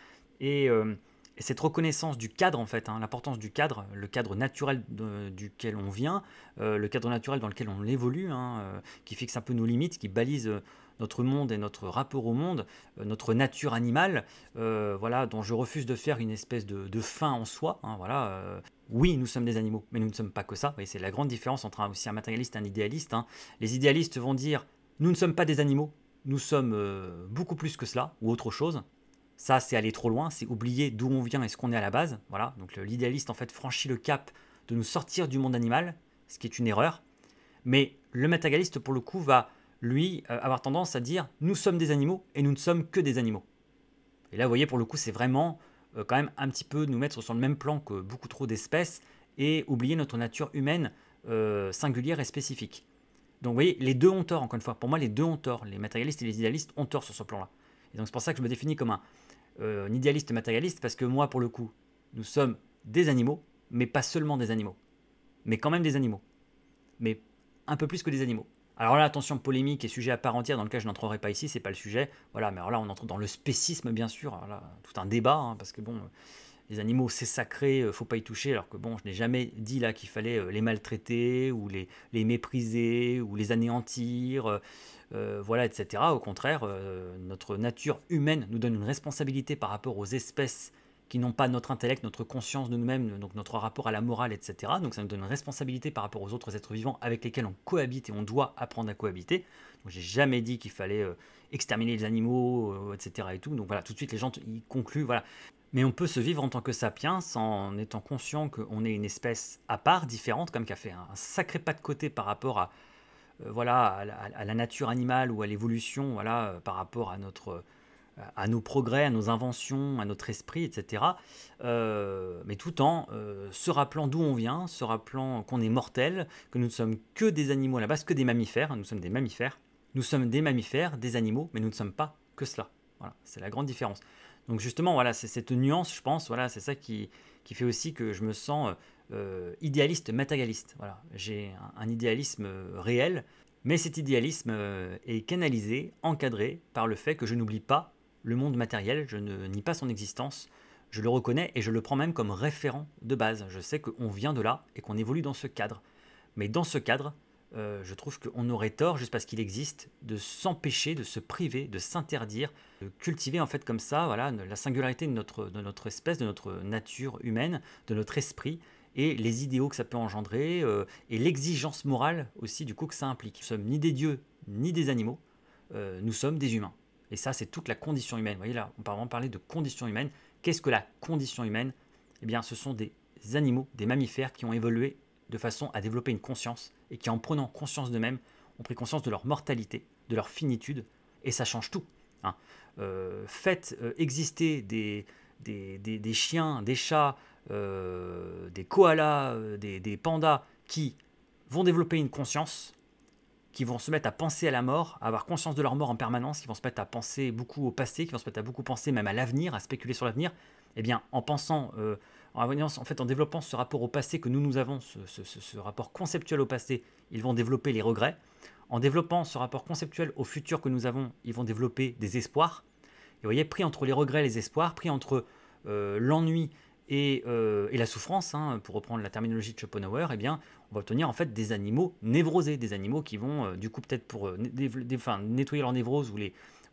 et, euh, et cette reconnaissance du cadre, en fait, hein, l'importance du cadre, le cadre naturel duquel on vient, le cadre naturel dans lequel on évolue, hein, qui fixe un peu nos limites, qui balise notre monde et notre rapport au monde, notre nature animale, voilà, dont je refuse de faire une espèce de fin en soi. Hein, voilà, oui, nous sommes des animaux, mais nous ne sommes pas que ça. Et c'est la grande différence entre aussi un matérialiste et un idéaliste. Hein. Les idéalistes vont dire, nous ne sommes pas des animaux, nous sommes beaucoup plus que cela, ou autre chose. Ça, c'est aller trop loin, c'est oublier d'où on vient et ce qu'on est à la base. Voilà. Donc l'idéaliste, en fait, franchit le cap de nous sortir du monde animal, ce qui est une erreur. Mais le matérialiste, pour le coup, va, lui, avoir tendance à dire nous sommes des animaux et nous ne sommes que des animaux. Et là, vous voyez, pour le coup, c'est vraiment quand même un petit peu nous mettre sur le même plan que beaucoup trop d'espèces et oublier notre nature humaine singulière et spécifique. Donc vous voyez, les deux ont tort, encore une fois. Pour moi, les deux ont tort. Les matérialistes et les idéalistes ont tort sur ce plan-là. Et donc c'est pour ça que je me définis comme un idéaliste matérialiste, parce que moi, pour le coup, nous sommes des animaux, mais pas seulement des animaux. Mais quand même des animaux. Mais un peu plus que des animaux. Alors là, attention, polémique et sujet à part entière dans lequel je n'entrerai pas ici, c'est pas le sujet. Voilà, mais alors là, on entre dans le spécisme, bien sûr. Alors là, tout un débat, hein, parce que bon, les animaux, c'est sacré, faut pas y toucher. Alors que bon, je n'ai jamais dit là qu'il fallait les maltraiter ou les mépriser ou les anéantir, voilà, etc. Au contraire, notre nature humaine nous donne une responsabilité par rapport aux espèces qui n'ont pas notre intellect, notre conscience de nous-mêmes, donc notre rapport à la morale, etc. Donc ça nous donne une responsabilité par rapport aux autres êtres vivants avec lesquels on cohabite et on doit apprendre à cohabiter. Donc j'ai jamais dit qu'il fallait exterminer les animaux, etc. Et tout. Donc voilà, tout de suite les gens ils concluent, voilà. Mais on peut se vivre en tant que sapiens en étant conscient qu'on est une espèce à part, différente, comme qui a fait un sacré pas de côté par rapport à, voilà, à la nature animale ou à l'évolution, voilà, par rapport à nos progrès, à nos inventions, à notre esprit, etc. Mais tout en se rappelant d'où on vient, se rappelant qu'on est mortel, que nous ne sommes que des animaux à la base, que des mammifères. Nous sommes des mammifères. Nous sommes des mammifères, des animaux, mais nous ne sommes pas que cela. Voilà, c'est la grande différence. Donc justement, voilà, c'est cette nuance, je pense, voilà, c'est ça qui fait aussi que je me sens idéaliste, matérialiste. Voilà, j'ai un idéalisme réel, mais cet idéalisme est canalisé, encadré par le fait que je n'oublie pas le monde matériel, je ne nie pas son existence, je le reconnais et je le prends même comme référent de base. Je sais qu'on vient de là et qu'on évolue dans ce cadre. Mais dans ce cadre, je trouve qu'on aurait tort, juste parce qu'il existe, de s'empêcher, de se priver, de s'interdire, de cultiver en fait comme ça, voilà, la singularité de notre espèce, de notre nature humaine, de notre esprit, et les idéaux que ça peut engendrer, et l'exigence morale aussi du coup que ça implique. Nous sommes ni des dieux, ni des animaux, nous sommes des humains. Et ça, c'est toute la condition humaine. Vous voyez là, on va vraiment parler de condition humaine. Qu'est-ce que la condition humaine? Eh bien, ce sont des animaux, des mammifères qui ont évolué de façon à développer une conscience et qui, en prenant conscience d'eux-mêmes, ont pris conscience de leur mortalité, de leur finitude, et ça change tout. Hein. Faites exister des chiens, des chats, des koalas, des pandas qui vont développer une conscience, qui vont se mettre à penser à la mort, à avoir conscience de leur mort en permanence, qui vont se mettre à penser beaucoup au passé, qui vont se mettre à beaucoup penser même à l'avenir, à spéculer sur l'avenir, eh bien, en pensant, en fait, en développant ce rapport au passé que nous avons, ce rapport conceptuel au passé, ils vont développer les regrets. En développant ce rapport conceptuel au futur que nous avons, ils vont développer des espoirs. Et vous voyez, pris entre les regrets et les espoirs, pris entre l'ennui et la souffrance, hein, pour reprendre la terminologie de Schopenhauer, eh bien, on va obtenir en fait des animaux névrosés, des animaux qui vont, du coup, peut-être pour nettoyer leur névrose ou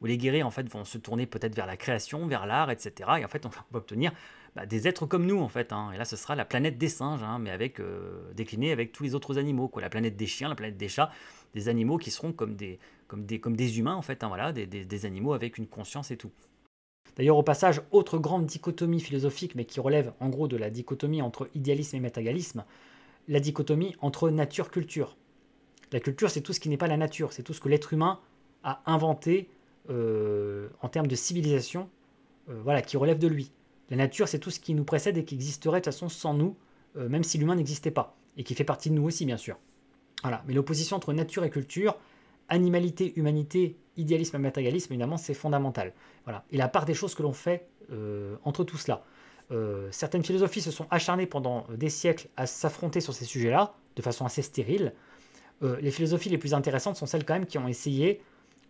les guérir, en fait, vont se tourner peut-être vers la création, vers l'art, etc. Et en fait, on va obtenir des êtres comme nous, en fait. Hein. Et là, ce sera la planète des singes, hein, mais avec déclinée avec tous les autres animaux, quoi. La planète des chiens, la planète des chats, des animaux qui seront comme des humains, en fait, hein, voilà, des animaux avec une conscience et tout. D'ailleurs, au passage, autre grande dichotomie philosophique, mais qui relève en gros de la dichotomie entre idéalisme et matérialisme, la dichotomie entre nature-culture. La culture, c'est tout ce qui n'est pas la nature, c'est tout ce que l'être humain a inventé en termes de civilisation, voilà, qui relève de lui. La nature, c'est tout ce qui nous précède et qui existerait de toute façon sans nous, même si l'humain n'existait pas, et qui fait partie de nous aussi, bien sûr. Voilà. Mais l'opposition entre nature et culture, animalité, humanité, idéalisme et matérialisme, évidemment, c'est fondamental. Voilà. Et la part des choses que l'on fait entre tout cela. Certaines philosophies se sont acharnées pendant des siècles à s'affronter sur ces sujets-là, de façon assez stérile. Les philosophies les plus intéressantes sont celles quand même qui ont essayé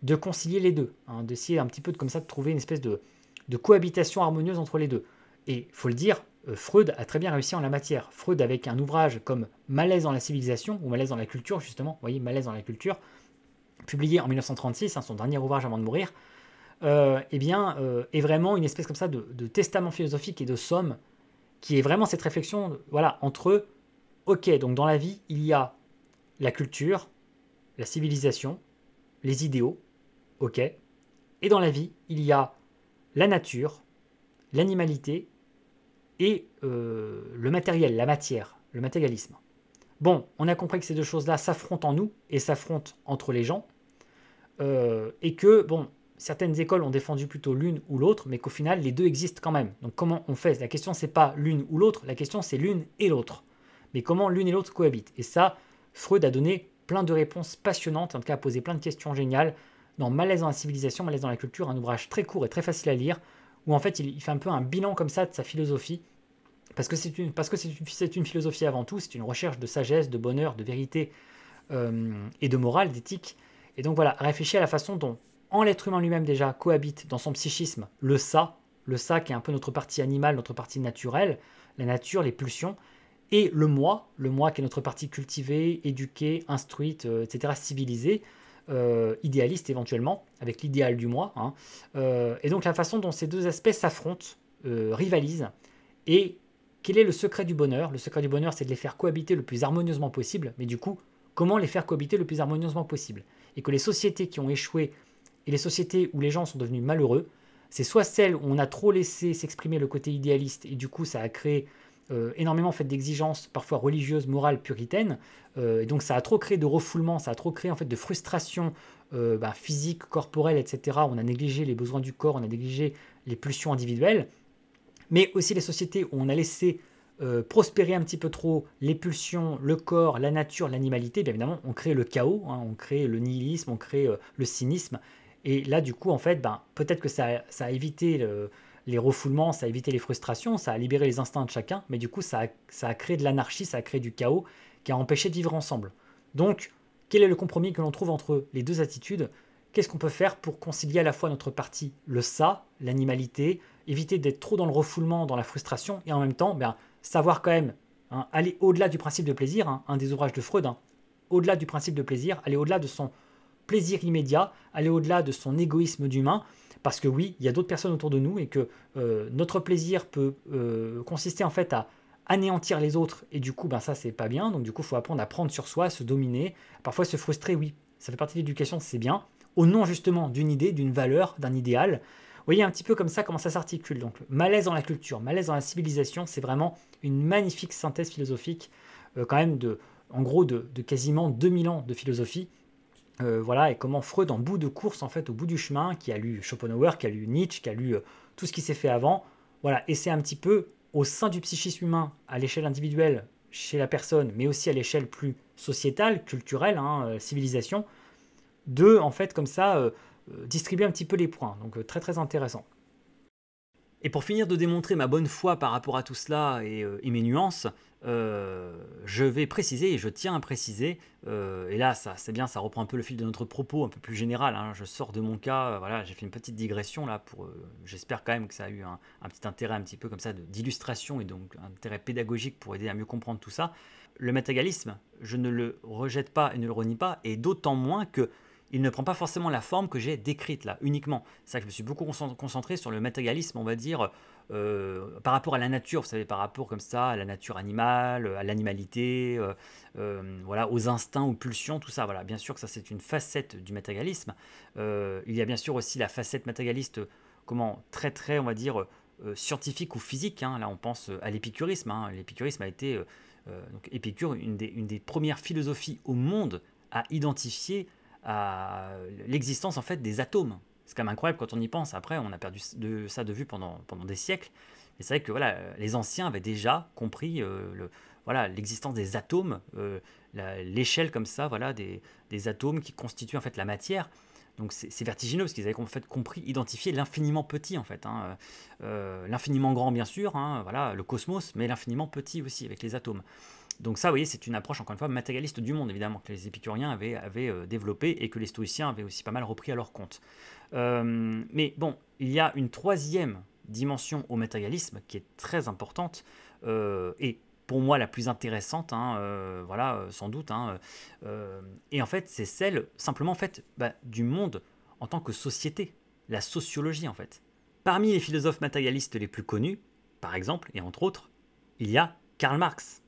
de concilier les deux, hein, d'essayer un petit peu comme ça de trouver une espèce de cohabitation harmonieuse entre les deux. Et il faut le dire, Freud a très bien réussi en la matière. Freud, avec un ouvrage comme Malaise dans la civilisation, ou Malaise dans la culture, justement, vous voyez, Malaise dans la culture, publié en 1936, hein, son dernier ouvrage avant de mourir, est vraiment une espèce comme ça de testament philosophique et de somme, qui est vraiment cette réflexion, voilà, entre, ok, donc dans la vie, il y a la culture, la civilisation, les idéaux, ok, et dans la vie, il y a la nature, l'animalité et le matériel, la matière, le matérialisme. Bon, on a compris que ces deux choses-là s'affrontent en nous et s'affrontent entre les gens, et que, bon, certaines écoles ont défendu plutôt l'une ou l'autre, mais qu'au final, les deux existent quand même. Donc comment on fait? La question, c'est pas l'une ou l'autre, la question, c'est l'une et l'autre. Mais comment l'une et l'autre cohabitent? Et ça, Freud a donné plein de réponses passionnantes, en tout cas a posé plein de questions géniales dans Malaise dans la civilisation, Malaise dans la culture, un ouvrage très court et très facile à lire, où en fait il fait un peu un bilan comme ça de sa philosophie, parce que c'est une philosophie avant tout, c'est une recherche de sagesse, de bonheur, de vérité et de morale, d'éthique. Et donc voilà, réfléchir à la façon dont, en l'être humain lui-même déjà, cohabite dans son psychisme le ça qui est un peu notre partie animale, notre partie naturelle, la nature, les pulsions, et le moi qui est notre partie cultivée, éduquée, instruite, etc., civilisée, idéaliste éventuellement, avec l'idéal du moi. Hein. Et donc la façon dont ces deux aspects s'affrontent, rivalisent, et quel est le secret du bonheur? Le secret du bonheur, c'est de les faire cohabiter le plus harmonieusement possible, mais du coup, comment les faire cohabiter le plus harmonieusement possible? Et que les sociétés qui ont échoué et les sociétés où les gens sont devenus malheureux, C'est soit celle où on a trop laissé s'exprimer le côté idéaliste et du coup ça a créé énormément en fait, d'exigences parfois religieuses, morales, puritaines. Et donc ça a trop créé de refoulement, ça a trop créé en fait, de frustration physique, corporelle, etc. On a négligé les besoins du corps, on a négligé les pulsions individuelles. Mais aussi les sociétés où on a laissé prospérer un petit peu trop les pulsions, le corps, la nature, l'animalité, bien évidemment, on crée le chaos, hein, on crée le nihilisme, on crée le cynisme. Et là, du coup, en fait, peut-être que ça a évité les refoulements, ça a évité les frustrations, ça a libéré les instincts de chacun, mais du coup, ça a créé de l'anarchie, ça a créé du chaos qui a empêché de vivre ensemble. Donc, quel est le compromis que l'on trouve entre les deux attitudes? Qu'est-ce qu'on peut faire pour concilier à la fois notre partie, le ça, l'animalité, éviter d'être trop dans le refoulement, dans la frustration, et en même temps, savoir quand même aller au-delà du principe de plaisir, un des ouvrages de Freud, au-delà du principe de plaisir, aller au-delà de son plaisir immédiat, aller au-delà de son égoïsme d'humain, parce que oui, il y a d'autres personnes autour de nous et que notre plaisir peut consister en fait à anéantir les autres et du coup ça c'est pas bien, donc du coup il faut apprendre à prendre sur soi, à se dominer, parfois se frustrer, oui, ça fait partie de l'éducation, c'est bien, au nom justement d'une idée, d'une valeur, d'un idéal. Vous voyez un petit peu comme ça comment ça s'articule. Donc malaise dans la culture, malaise dans la civilisation, c'est vraiment une magnifique synthèse philosophique, quand même en gros de quasiment 2000 ans de philosophie. Voilà, et comment Freud, en bout de course, en fait, au bout du chemin, qui a lu Schopenhauer, qui a lu Nietzsche, qui a lu tout ce qui s'est fait avant, voilà, et c'est un petit peu au sein du psychisme humain, à l'échelle individuelle, chez la personne, mais aussi à l'échelle plus sociétale, culturelle, civilisation, de, en fait, comme ça, distribuer un petit peu les points. Donc, très, très intéressant. Et pour finir de démontrer ma bonne foi par rapport à tout cela et mes nuances, je vais préciser, et je tiens à préciser, et là c'est bien, ça reprend un peu le fil de notre propos un peu plus général, hein, je sors de mon cas, voilà, j'ai fait une petite digression là, j'espère quand même que ça a eu un petit intérêt un petit peu comme ça d'illustration et donc un intérêt pédagogique pour aider à mieux comprendre tout ça. Le matérialisme, je ne le rejette pas et ne le renie pas, et d'autant moins que il ne prend pas forcément la forme que j'ai décrite là, uniquement. C'est ça que je me suis beaucoup concentré sur le matérialisme, on va dire, par rapport à la nature, vous savez, par rapport comme ça à la nature animale, à l'animalité, voilà, aux instincts, aux pulsions, tout ça. Voilà, bien sûr que ça c'est une facette du matérialisme. Il y a bien sûr aussi la facette matérialiste, comment très très, on va dire, scientifique ou physique. Hein. Là, on pense à l'épicurisme. Hein. L'épicurisme a été, donc Épicure, une des premières philosophies au monde à identifier à l'existence en fait des atomes. C'est quand même incroyable quand on y pense. Après, on a perdu ça de vue pendant des siècles. Et c'est vrai que voilà, les anciens avaient déjà compris voilà, l'existence des atomes, l'échelle comme ça, voilà, des atomes qui constituent en fait la matière. Donc c'est vertigineux parce qu'ils avaient en fait compris, identifié l'infiniment petit en fait, hein, l'infiniment grand bien sûr, hein, voilà, le cosmos, mais l'infiniment petit aussi avec les atomes. Donc ça, vous voyez, c'est une approche, encore une fois, matérialiste du monde, évidemment, que les épicuriens avaient développé et que les stoïciens avaient aussi pas mal repris à leur compte. Mais bon, il y a une troisième dimension au matérialisme qui est très importante et pour moi la plus intéressante, hein, voilà, sans doute. Hein, et en fait, c'est celle simplement en fait, du monde en tant que société, la sociologie en fait. Parmi les philosophes matérialistes les plus connus, par exemple, et entre autres, il y a Karl Marx.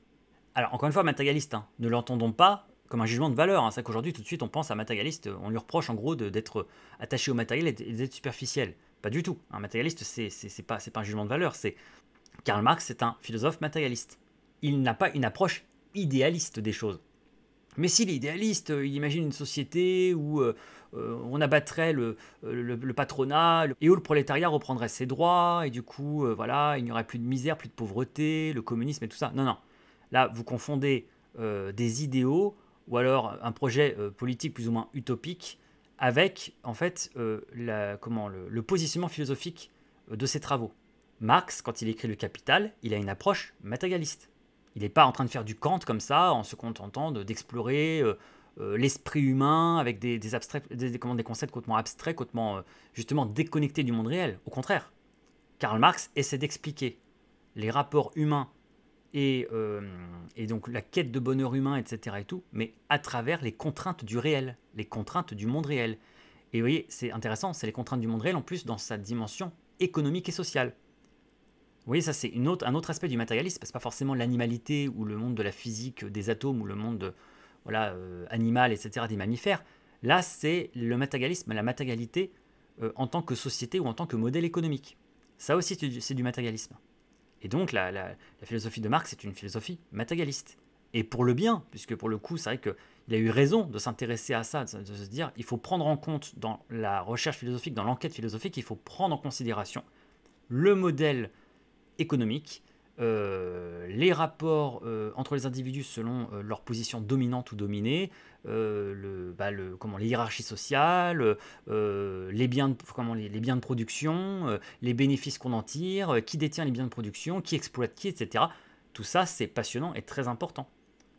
Alors, encore une fois, matérialiste, hein, ne l'entendons pas comme un jugement de valeur. Hein. C'est qu'aujourd'hui, tout de suite, on pense à matérialiste, on lui reproche en gros d'être attaché au matériel et d'être superficiel. Pas du tout. Un matérialiste, c'est pas un jugement de valeur. Karl Marx, c'est un philosophe matérialiste. Il n'a pas une approche idéaliste des choses. Mais s'il est idéaliste, il imagine une société où on abattrait le patronat et où le prolétariat reprendrait ses droits, et du coup, voilà, il n'y aurait plus de misère, plus de pauvreté, le communisme et tout ça. Non, non. Là, vous confondez des idéaux ou alors un projet politique plus ou moins utopique avec, en fait, le positionnement philosophique de ses travaux. Marx, quand il écrit Le Capital, il a une approche matérialiste. Il n'est pas en train de faire du Kant comme ça, en se contentant d'explorer l'esprit humain avec des concepts complètement abstraits, complètement justement déconnectés du monde réel. Au contraire, Karl Marx essaie d'expliquer les rapports humains et donc la quête de bonheur humain, etc. et tout, mais à travers les contraintes du réel, les contraintes du monde réel. Et vous voyez, c'est intéressant, c'est les contraintes du monde réel en plus dans sa dimension économique et sociale. Vous voyez, ça c'est un autre aspect du matérialisme, c'est pas forcément l'animalité ou le monde de la physique des atomes ou le monde voilà, animal, etc., des mammifères. Là, c'est le matérialisme, la matérialité en tant que société ou en tant que modèle économique. Ça aussi, c'est du matérialisme. Et donc, la philosophie de Marx est une philosophie matérialiste. Et pour le bien, puisque pour le coup, c'est vrai qu'il a eu raison de s'intéresser à ça, de se dire, il faut prendre en compte dans la recherche philosophique, dans l'enquête philosophique, il faut prendre en considération le modèle économique, les rapports entre les individus selon leur position dominante ou dominée, les hiérarchies sociales, les biens de production, les bénéfices qu'on en tire, qui détient les biens de production, qui exploite qui, etc. Tout ça, c'est passionnant et très important.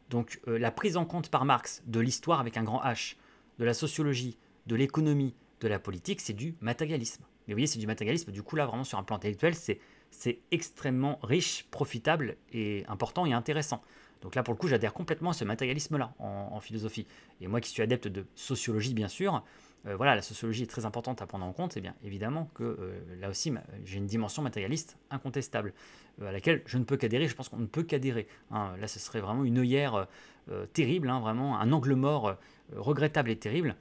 Donc la prise en compte par Marx de l'histoire avec un grand H, de la sociologie, de l'économie, de la politique, c'est du matérialisme. Mais vous voyez, c'est du matérialisme, du coup là, vraiment sur un plan intellectuel, c'est extrêmement riche, profitable et important et intéressant. Donc là, pour le coup, j'adhère complètement à ce matérialisme-là en philosophie. Et moi qui suis adepte de sociologie, bien sûr, voilà, la sociologie est très importante à prendre en compte, et bien évidemment que là aussi, j'ai une dimension matérialiste incontestable, à laquelle je ne peux qu'adhérer, je pense qu'on ne peut qu'adhérer. Hein. Là, ce serait vraiment une œillère terrible, hein, vraiment un angle mort regrettable et terrible,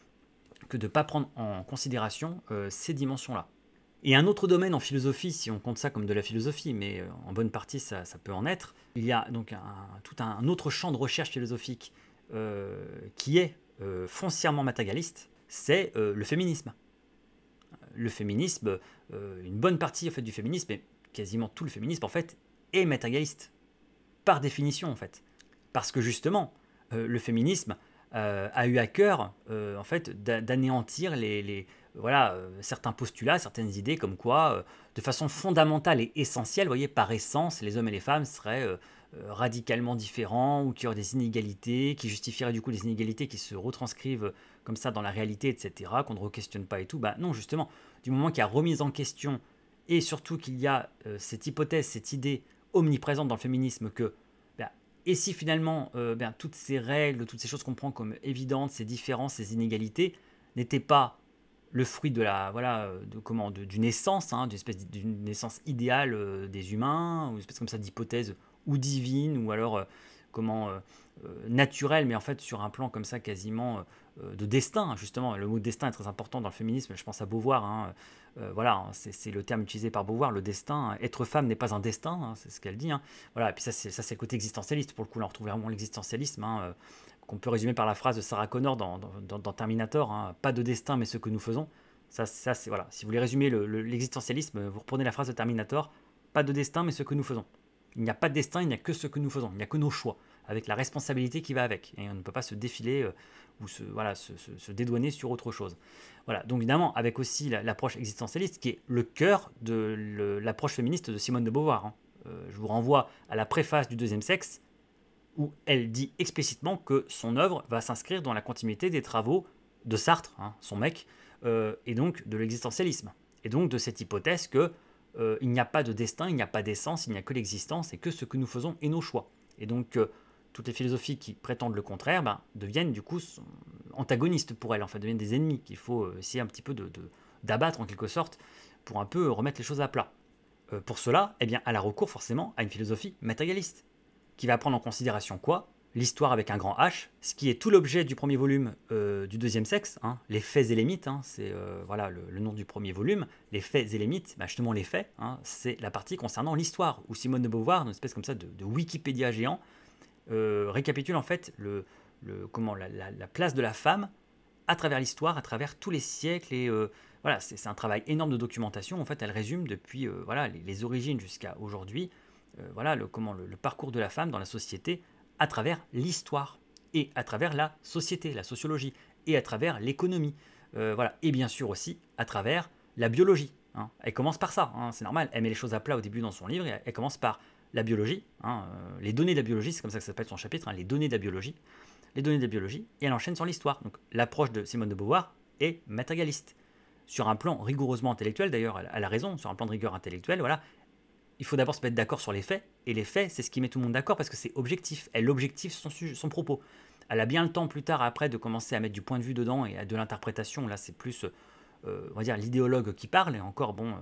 que de ne pas prendre en considération ces dimensions-là. Et un autre domaine en philosophie, si on compte ça comme de la philosophie, mais en bonne partie ça peut en être, il y a donc tout un autre champ de recherche philosophique qui est foncièrement matérialiste, c'est le féminisme. Le féminisme, une bonne partie en fait, du féminisme, et quasiment tout le féminisme en fait, est matérialiste, par définition en fait. Parce que justement, le féminisme a eu à cœur en fait, d'anéantir certains postulats, certaines idées comme quoi, de façon fondamentale et essentielle, vous voyez, par essence, les hommes et les femmes seraient radicalement différents ou qu'il y aurait des inégalités, qui justifieraient du coup les inégalités qui se retranscrivent comme ça dans la réalité, etc., qu'on ne re-questionne pas et tout. Bah non, justement, du moment qu'il y a remise en question et surtout qu'il y a cette hypothèse, cette idée omniprésente dans le féminisme que et si finalement toutes ces règles, toutes ces choses qu'on prend comme évidentes, ces différences, ces inégalités, n'étaient pas le fruit de d'une essence, hein, d'une essence idéale des humains, ou une espèce comme ça d'hypothèse ou divine, ou alors naturelle, mais en fait sur un plan comme ça quasiment de destin, justement. Le mot destin est très important dans le féminisme, je pense à Beauvoir, hein, voilà, c'est le terme utilisé par Beauvoir, le destin. Être femme n'est pas un destin, hein, c'est ce qu'elle dit. Hein. Voilà, et puis ça, c'est le côté existentialiste. Pour le coup, là, on retrouve vraiment l'existentialisme, hein, qu'on peut résumer par la phrase de Sarah Connor dans Terminator, hein, pas de destin, mais ce que nous faisons. Ça c'est voilà. Si vous voulez résumer l'existentialisme, vous reprenez la phrase de Terminator, pas de destin, mais ce que nous faisons. Il n'y a pas de destin, il n'y a que ce que nous faisons, il n'y a que nos choix, avec la responsabilité qui va avec. Et on ne peut pas se défiler ou se dédouaner sur autre chose. Voilà, donc évidemment, avec aussi l'approche existentialiste, qui est le cœur de l'approche féministe de Simone de Beauvoir. Hein. Je vous renvoie à la préface du Deuxième Sexe, où elle dit explicitement que son œuvre va s'inscrire dans la continuité des travaux de Sartre, hein, son mec, et donc de l'existentialisme. Et donc de cette hypothèse que il n'y a pas de destin, il n'y a pas d'essence, il n'y a que l'existence et que ce que nous faisons est nos choix. Et donc toutes les philosophies qui prétendent le contraire deviennent du coup antagonistes pour elles, en fait, deviennent des ennemis qu'il faut essayer un petit peu d'abattre en quelque sorte pour un peu remettre les choses à plat. Pour cela, eh bien, elle a recours forcément à une philosophie matérialiste qui va prendre en considération quoi? L'histoire avec un grand H, ce qui est tout l'objet du premier volume du Deuxième Sexe, hein, les faits et les mythes, hein, c'est voilà le nom du premier volume, les faits et les mythes, justement les faits, hein, c'est la partie concernant l'histoire, où Simone de Beauvoir, une espèce comme ça de Wikipédia géant, récapitule en fait la place de la femme à travers l'histoire, à travers tous les siècles, et voilà, c'est un travail énorme de documentation, en fait elle résume depuis les origines jusqu'à aujourd'hui, voilà le parcours de la femme dans la société, à travers l'histoire, et à travers la société, la sociologie, et à travers l'économie, voilà, et bien sûr aussi à travers la biologie. Hein. Elle commence par ça, hein, c'est normal, elle met les choses à plat au début dans son livre, et elle commence par la biologie, hein, les données de la biologie, c'est comme ça que ça s'appelle son chapitre, hein, les données de la biologie, et elle enchaîne sur l'histoire. Donc l'approche de Simone de Beauvoir est matérialiste. Sur un plan rigoureusement intellectuel, d'ailleurs, elle a raison, sur un plan de rigueur intellectuelle, voilà, il faut d'abord se mettre d'accord sur les faits, et les faits, c'est ce qui met tout le monde d'accord parce que c'est objectif. Elle objective son propos. Elle a bien le temps plus tard, après, de commencer à mettre du point de vue dedans et de l'interprétation. Là, c'est plus, on va dire, l'idéologue qui parle. Et encore, bon,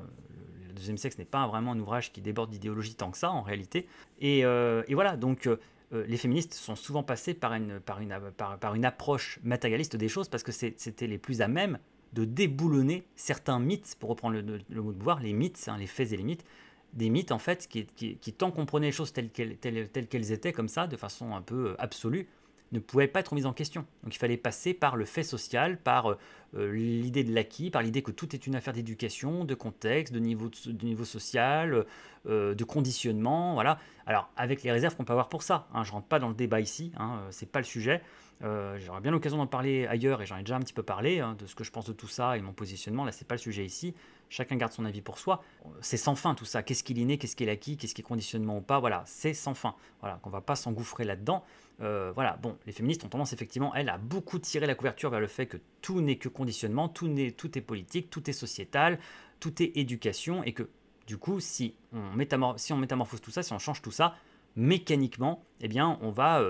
le Deuxième Sexe n'est pas vraiment un ouvrage qui déborde d'idéologie tant que ça, en réalité. Et voilà, donc, les féministes sont souvent passés par une approche matérialiste des choses parce que c'était les plus à même de déboulonner certains mythes, pour reprendre le mot de pouvoir, les mythes, hein, les faits et les mythes, des mythes en fait qui tant qu'on prenait les choses telles qu'elles étaient comme ça, de façon un peu absolue, ne pouvaient pas être mises en question. Donc il fallait passer par le fait social, par l'idée de l'acquis, par l'idée que tout est une affaire d'éducation, de contexte, de niveau social, de conditionnement, voilà. Alors avec les réserves qu'on peut avoir pour ça, hein, je ne rentre pas dans le débat ici, hein, c'est pas le sujet. J'aurai bien l'occasion d'en parler ailleurs et j'en ai déjà un petit peu parlé, hein, de ce que je pense de tout ça et mon positionnement. Là, c'est pas le sujet ici. Chacun garde son avis pour soi. C'est sans fin tout ça. Qu'est-ce qu'il est né, qu'est-ce qu'il est acquis, qu'est-ce qui est conditionnement ou pas. Voilà, c'est sans fin. Voilà, qu'on va pas s'engouffrer là-dedans. Voilà, bon, les féministes ont tendance effectivement, elles, à beaucoup tirer la couverture vers le fait que tout n'est que conditionnement, tout est politique, tout est sociétal, tout est éducation et que du coup, si on métamorphose tout ça, si on change tout ça, mécaniquement, eh bien, on va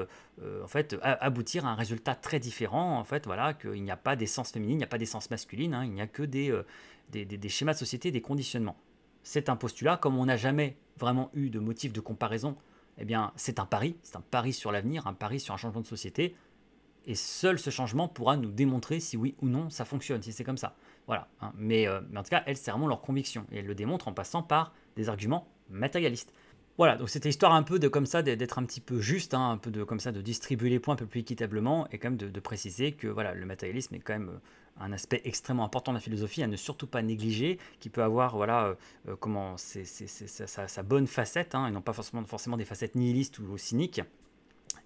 en fait aboutir à un résultat très différent. En fait, voilà, qu'il n'y a pas d'essence féminine, il n'y a pas d'essence masculine, hein, il n'y a que des schémas de société, des conditionnements. C'est un postulat, comme on n'a jamais vraiment eu de motif de comparaison, eh bien, c'est un pari sur l'avenir, un pari sur un changement de société. Et seul ce changement pourra nous démontrer si oui ou non ça fonctionne, si c'est comme ça. Voilà, hein. Mais en tout cas, elles, c'est vraiment leur conviction. Et elles le démontrent en passant par des arguments matérialistes. Voilà, donc c'était histoire un peu de comme ça d'être un petit peu juste, hein, un peu de comme ça de distribuer les points un peu plus équitablement et quand même de préciser que voilà, le matérialisme est quand même un aspect extrêmement important de la philosophie à ne surtout pas négliger, qui peut avoir voilà comment sa bonne facette, hein, et non pas forcément des facettes nihilistes ou cyniques,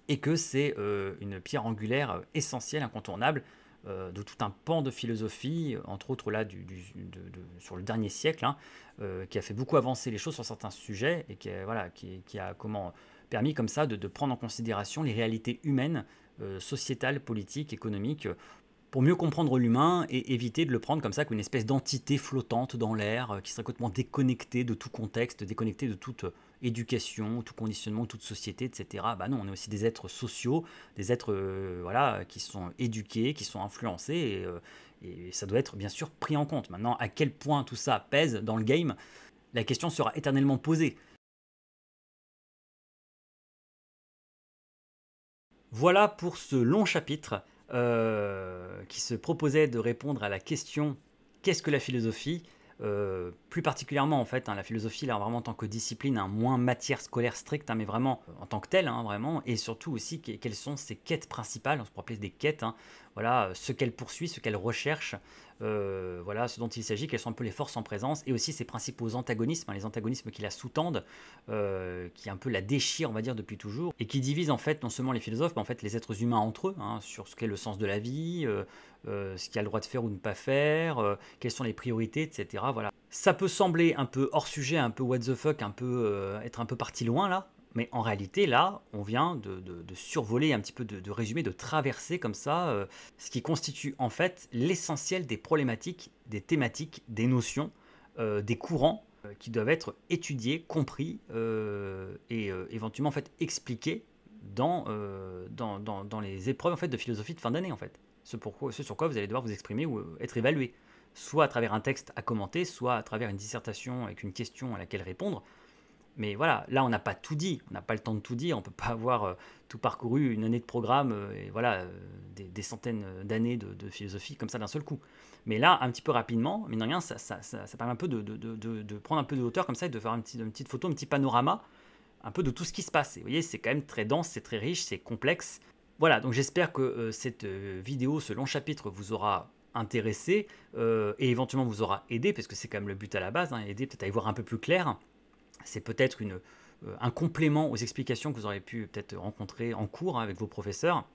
et que c'est une pierre angulaire essentielle, incontournable, de tout un pan de philosophie, entre autres là sur le dernier siècle, hein, qui a fait beaucoup avancer les choses sur certains sujets et qui a permis comme ça de prendre en considération les réalités humaines, sociétales, politiques, économiques, pour mieux comprendre l'humain et éviter de le prendre comme ça, comme une espèce d'entité flottante dans l'air, qui serait complètement déconnectée de tout contexte, déconnectée de toute éducation, tout conditionnement, toute société, etc. Bah non, on est aussi des êtres sociaux, des êtres voilà, qui sont éduqués, qui sont influencés, et ça doit être bien sûr pris en compte. Maintenant, à quel point tout ça pèse dans le game, la question sera éternellement posée. Voilà pour ce long chapitre qui se proposait de répondre à la question qu'est-ce que la philosophie. Plus particulièrement en fait, hein, la philosophie là vraiment en tant que discipline, hein, moins matière scolaire stricte, hein, mais vraiment en tant que telle, hein, vraiment, et surtout aussi quelles sont ses quêtes principales, on se pourrait appeler des quêtes, hein, voilà, ce qu'elle poursuit, ce qu'elle recherche, voilà, ce dont il s'agit, quelles sont un peu les forces en présence, et aussi ses principaux antagonismes, hein, les antagonismes qui la sous-tendent, qui un peu la déchirent, on va dire, depuis toujours, et qui divisent en fait non seulement les philosophes, mais en fait les êtres humains entre eux, hein, sur ce qu'est le sens de la vie, ce qu'il y a le droit de faire ou de ne pas faire, quelles sont les priorités, etc. Voilà. Ça peut sembler un peu hors sujet, un peu what the fuck, un peu être un peu parti loin là, mais en réalité là, on vient de survoler un petit peu, de résumer, de traverser comme ça ce qui constitue en fait l'essentiel des problématiques, des thématiques, des notions, des courants qui doivent être étudiés, compris et éventuellement en fait expliqués dans les épreuves en fait de philosophie de fin d'année en fait. Ce sur quoi vous allez devoir vous exprimer ou être évalué, soit à travers un texte à commenter, soit à travers une dissertation avec une question à laquelle répondre. Mais voilà, là on n'a pas tout dit, on n'a pas le temps de tout dire, on ne peut pas avoir tout parcouru une année de programme et voilà des centaines d'années de philosophie comme ça d'un seul coup. Mais là, un petit peu rapidement, mine de rien, ça permet un peu de prendre un peu de hauteur comme ça et de faire une petite photo, un petit panorama un peu de tout ce qui se passe. Et vous voyez, c'est quand même très dense, c'est très riche, c'est complexe. Voilà, donc j'espère que cette vidéo, ce long chapitre vous aura intéressé et éventuellement vous aura aidé, parce que c'est quand même le but à la base, hein, aider peut-être à y voir un peu plus clair. C'est peut-être un complément aux explications que vous aurez pu peut-être rencontrer en cours, hein, avec vos professeurs,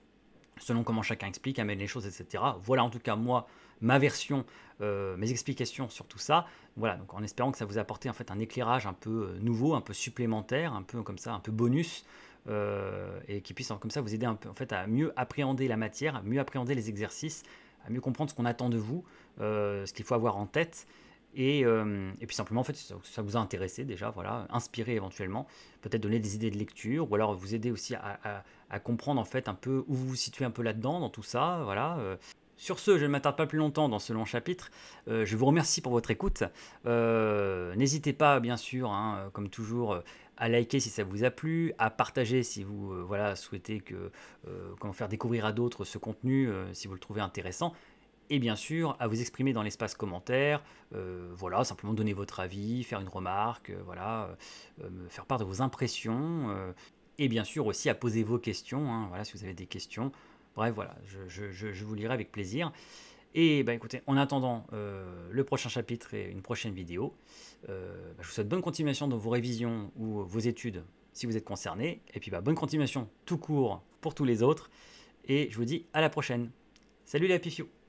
selon comment chacun explique, amène les choses, etc. Voilà en tout cas moi, ma version, mes explications sur tout ça. Voilà, donc en espérant que ça vous apporte en fait un éclairage un peu nouveau, un peu supplémentaire, un peu comme ça, un peu bonus, et qui puisse comme ça vous aider un peu en fait à mieux appréhender la matière, à mieux appréhender les exercices, à mieux comprendre ce qu'on attend de vous, ce qu'il faut avoir en tête. Et puis simplement, en fait, ça vous a intéressé déjà, voilà, inspiré éventuellement, peut-être donner des idées de lecture, ou alors vous aider aussi à comprendre en fait un peu où vous vous situez un peu là-dedans, dans tout ça, voilà. Sur ce, je ne m'attarde pas plus longtemps dans ce long chapitre. Je vous remercie pour votre écoute. N'hésitez pas, bien sûr, hein, comme toujours, à liker si ça vous a plu, à partager si vous voilà, souhaitez comment faire découvrir à d'autres ce contenu, si vous le trouvez intéressant. et bien sûr à vous exprimer dans l'espace commentaire, voilà, simplement donner votre avis, faire une remarque, voilà, me faire part de vos impressions, et bien sûr aussi à poser vos questions, hein, voilà, si vous avez des questions. Bref, voilà, je vous lirai avec plaisir. Et bah, écoutez, en attendant le prochain chapitre et une prochaine vidéo, je vous souhaite bonne continuation dans vos révisions ou vos études si vous êtes concerné. Et puis bah, bonne continuation tout court pour tous les autres. Et je vous dis à la prochaine. Salut les Happy Few!